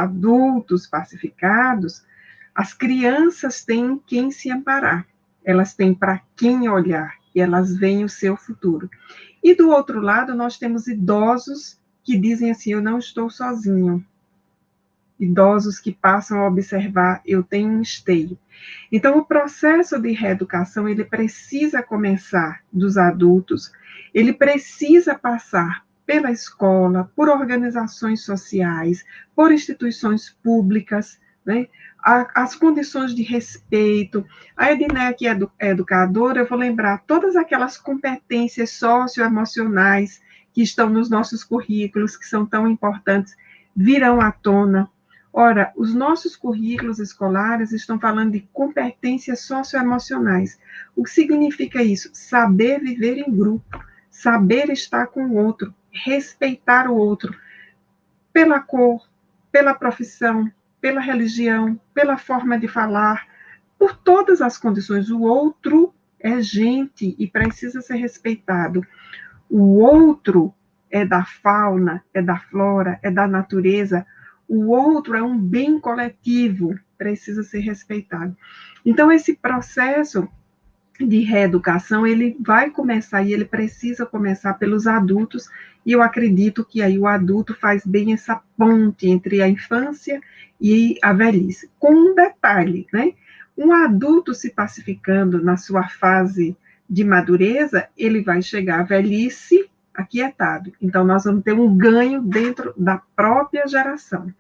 pacificados, as crianças têm quem se amparar, elas têm para quem olhar, e elas veem o seu futuro. E, do outro lado, nós temos idosos que dizem assim, eu não estou sozinho. Idosos que passam a observar, eu tenho um esteio. Então, o processo de reeducação, ele precisa começar dos adultos, ele precisa passar pela escola, por organizações sociais, por instituições públicas, né? As condições de respeito. A Edneia, que é educadora, eu vou lembrar todas aquelas competências socioemocionais que estão nos nossos currículos, que são tão importantes, virão à tona. Ora, os nossos currículos escolares estão falando de competências socioemocionais. O que significa isso? Saber viver em grupo, saber estar com o outro, respeitar o outro, pela cor, pela profissão, pela religião, pela forma de falar, por todas as condições. O outro é gente e precisa ser respeitado. O outro é da fauna, é da flora, é da natureza. O outro é um bem coletivo, precisa ser respeitado. Então, esse processo de reeducação, ele vai começar e ele precisa começar pelos adultos, e eu acredito que aí o adulto faz bem essa ponte entre a infância e a velhice. Com um detalhe, né? Um adulto se pacificando na sua fase de madureza, ele vai chegar à velhice aquietado. Então, nós vamos ter um ganho dentro da própria geração.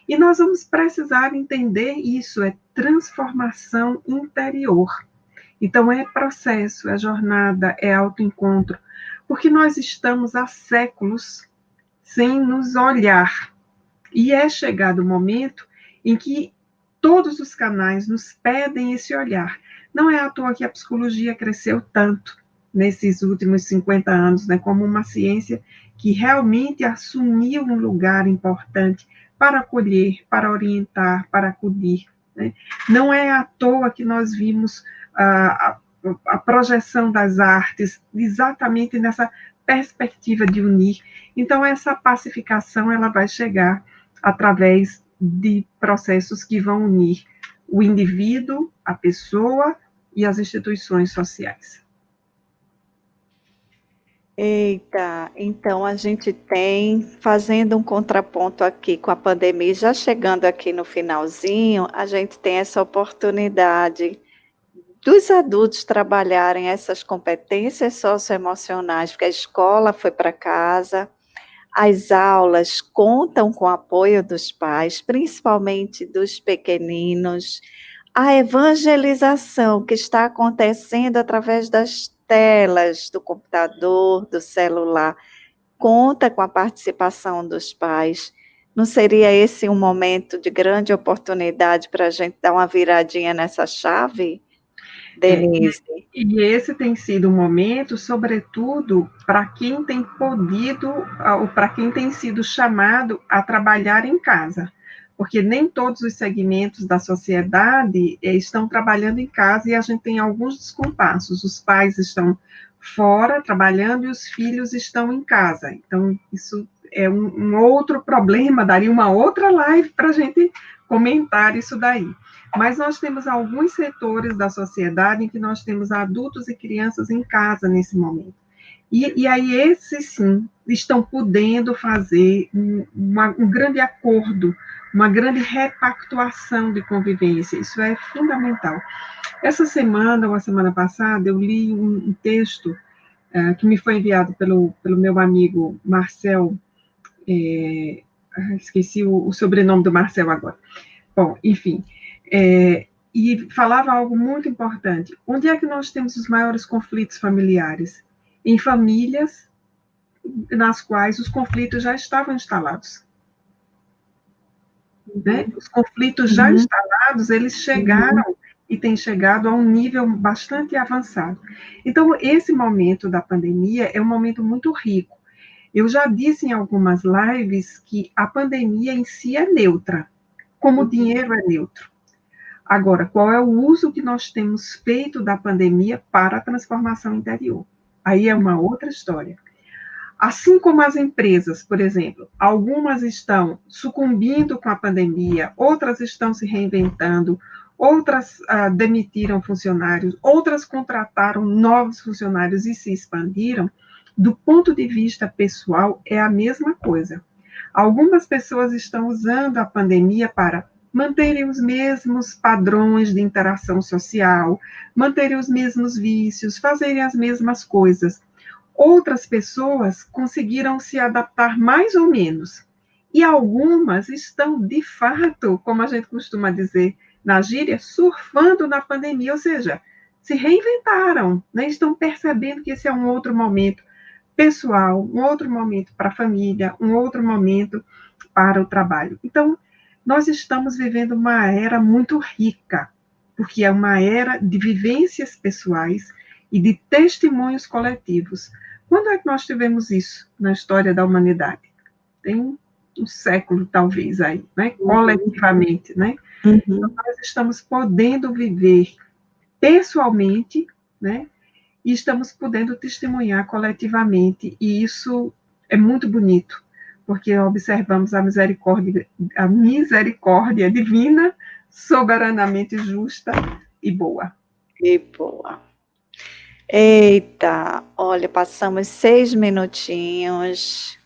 E nós vamos precisar entender isso, é transformação interior. Então, é processo, é jornada, é autoencontro, porque nós estamos há séculos sem nos olhar. E é chegado o momento em que todos os canais nos pedem esse olhar. Não é à toa que a psicologia cresceu tanto nesses últimos 50 anos, né, como uma ciência que realmente assumiu um lugar importante para acolher, para orientar, para acudir. Né? Não é à toa que nós vimos a projeção das artes exatamente nessa perspectiva de unir. Então, essa pacificação ela vai chegar através de processos que vão unir o indivíduo, a pessoa e as instituições sociais. Eita, então a gente tem, fazendo um contraponto aqui com a pandemia, já chegando aqui no finalzinho, a gente tem essa oportunidade dos adultos trabalharem essas competências socioemocionais, porque a escola foi para casa, as aulas contam com o apoio dos pais, principalmente dos pequeninos, a evangelização que está acontecendo através das telas do computador, do celular, conta com a participação dos pais. Não seria esse um momento de grande oportunidade para a gente dar uma viradinha nessa chave, Denise? E esse tem sido um momento, sobretudo, para quem tem podido, ou para quem tem sido chamado a trabalhar em casa, porque nem todos os segmentos da sociedade estão trabalhando em casa e a gente tem alguns descompassos. Os pais estão fora trabalhando e os filhos estão em casa. Então, isso é um outro problema, daria uma outra live para a gente comentar isso daí. Mas nós temos alguns setores da sociedade em que nós temos adultos e crianças em casa nesse momento. E aí esses, sim, estão podendo fazer um grande acordo, uma grande repactuação de convivência. Isso é fundamental. Essa semana, ou a semana passada, eu li um texto que me foi enviado pelo meu amigo Marcel, esqueci o sobrenome do Marcel agora. Bom, enfim, e falava algo muito importante. Onde é que nós temos os maiores conflitos familiares? Em famílias nas quais os conflitos já estavam instalados. Né? Os conflitos já instalados, eles chegaram e têm chegado a um nível bastante avançado. Então, esse momento da pandemia é um momento muito rico. Eu já disse em algumas lives que a pandemia em si é neutra. como o dinheiro é neutro. Agora, qual é o uso que nós temos feito da pandemia para a transformação interior? Aí é uma outra história. Assim como as empresas, por exemplo, algumas estão sucumbindo com a pandemia, outras estão se reinventando, outras demitiram funcionários, outras contrataram novos funcionários e se expandiram, do ponto de vista pessoal, é a mesma coisa. Algumas pessoas estão usando a pandemia para manterem os mesmos padrões de interação social, manterem os mesmos vícios, fazerem as mesmas coisas. Outras pessoas conseguiram se adaptar mais ou menos. E algumas estão, de fato, como a gente costuma dizer na gíria, surfando na pandemia, ou seja, se reinventaram, né? Estão percebendo que esse é um outro momento pessoal, um outro momento para a família, um outro momento para o trabalho. Então, nós estamos vivendo uma era muito rica, porque é uma era de vivências pessoais e de testemunhos coletivos. Quando é que nós tivemos isso na história da humanidade? Tem um século, talvez, aí, né? Coletivamente, né? Uhum. Então, nós estamos podendo viver pessoalmente, né? E estamos podendo testemunhar coletivamente, e isso é muito bonito, porque observamos a misericórdia divina, soberanamente justa e boa. E boa. Eita, olha, passamos 6 minutinhos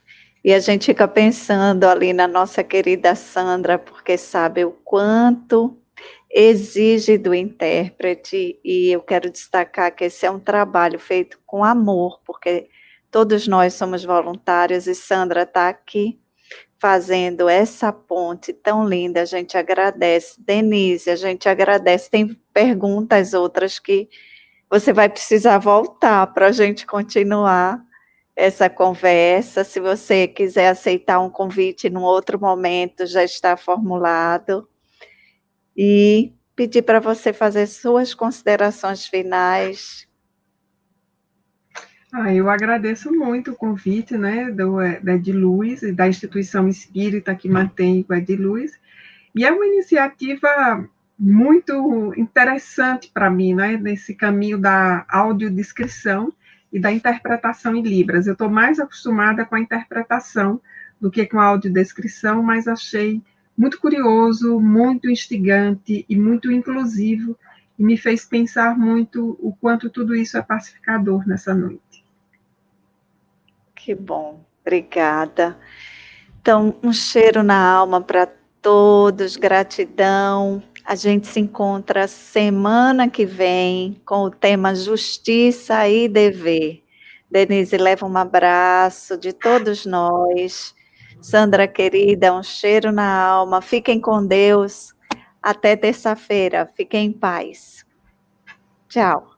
e a gente fica pensando ali na nossa querida Sandra, porque sabe o quanto exige do intérprete, e eu quero destacar que esse é um trabalho feito com amor, porque todos nós somos voluntários e Sandra está aqui fazendo essa ponte tão linda, a gente agradece. Denise, a gente agradece. Tem perguntas outras que você vai precisar voltar para a gente continuar essa conversa. Se você quiser aceitar um convite num outro momento, já está formulado. E pedir para você fazer suas considerações finais. Eu agradeço muito o convite, né, da Ediluz e da instituição espírita que mantém o Ediluz, e é uma iniciativa muito interessante para mim, né, nesse caminho da audiodescrição e da interpretação em Libras. Eu estou mais acostumada com a interpretação do que com a audiodescrição, mas achei muito curioso, muito instigante e muito inclusivo, e me fez pensar muito o quanto tudo isso é pacificador nessa noite. Que bom, obrigada. Então, um cheiro na alma para todos, gratidão. A gente se encontra semana que vem com o tema Justiça e Dever. Denise, leva um abraço de todos nós. Sandra, querida, um cheiro na alma. Fiquem com Deus. Até terça-feira. Fiquem em paz. Tchau.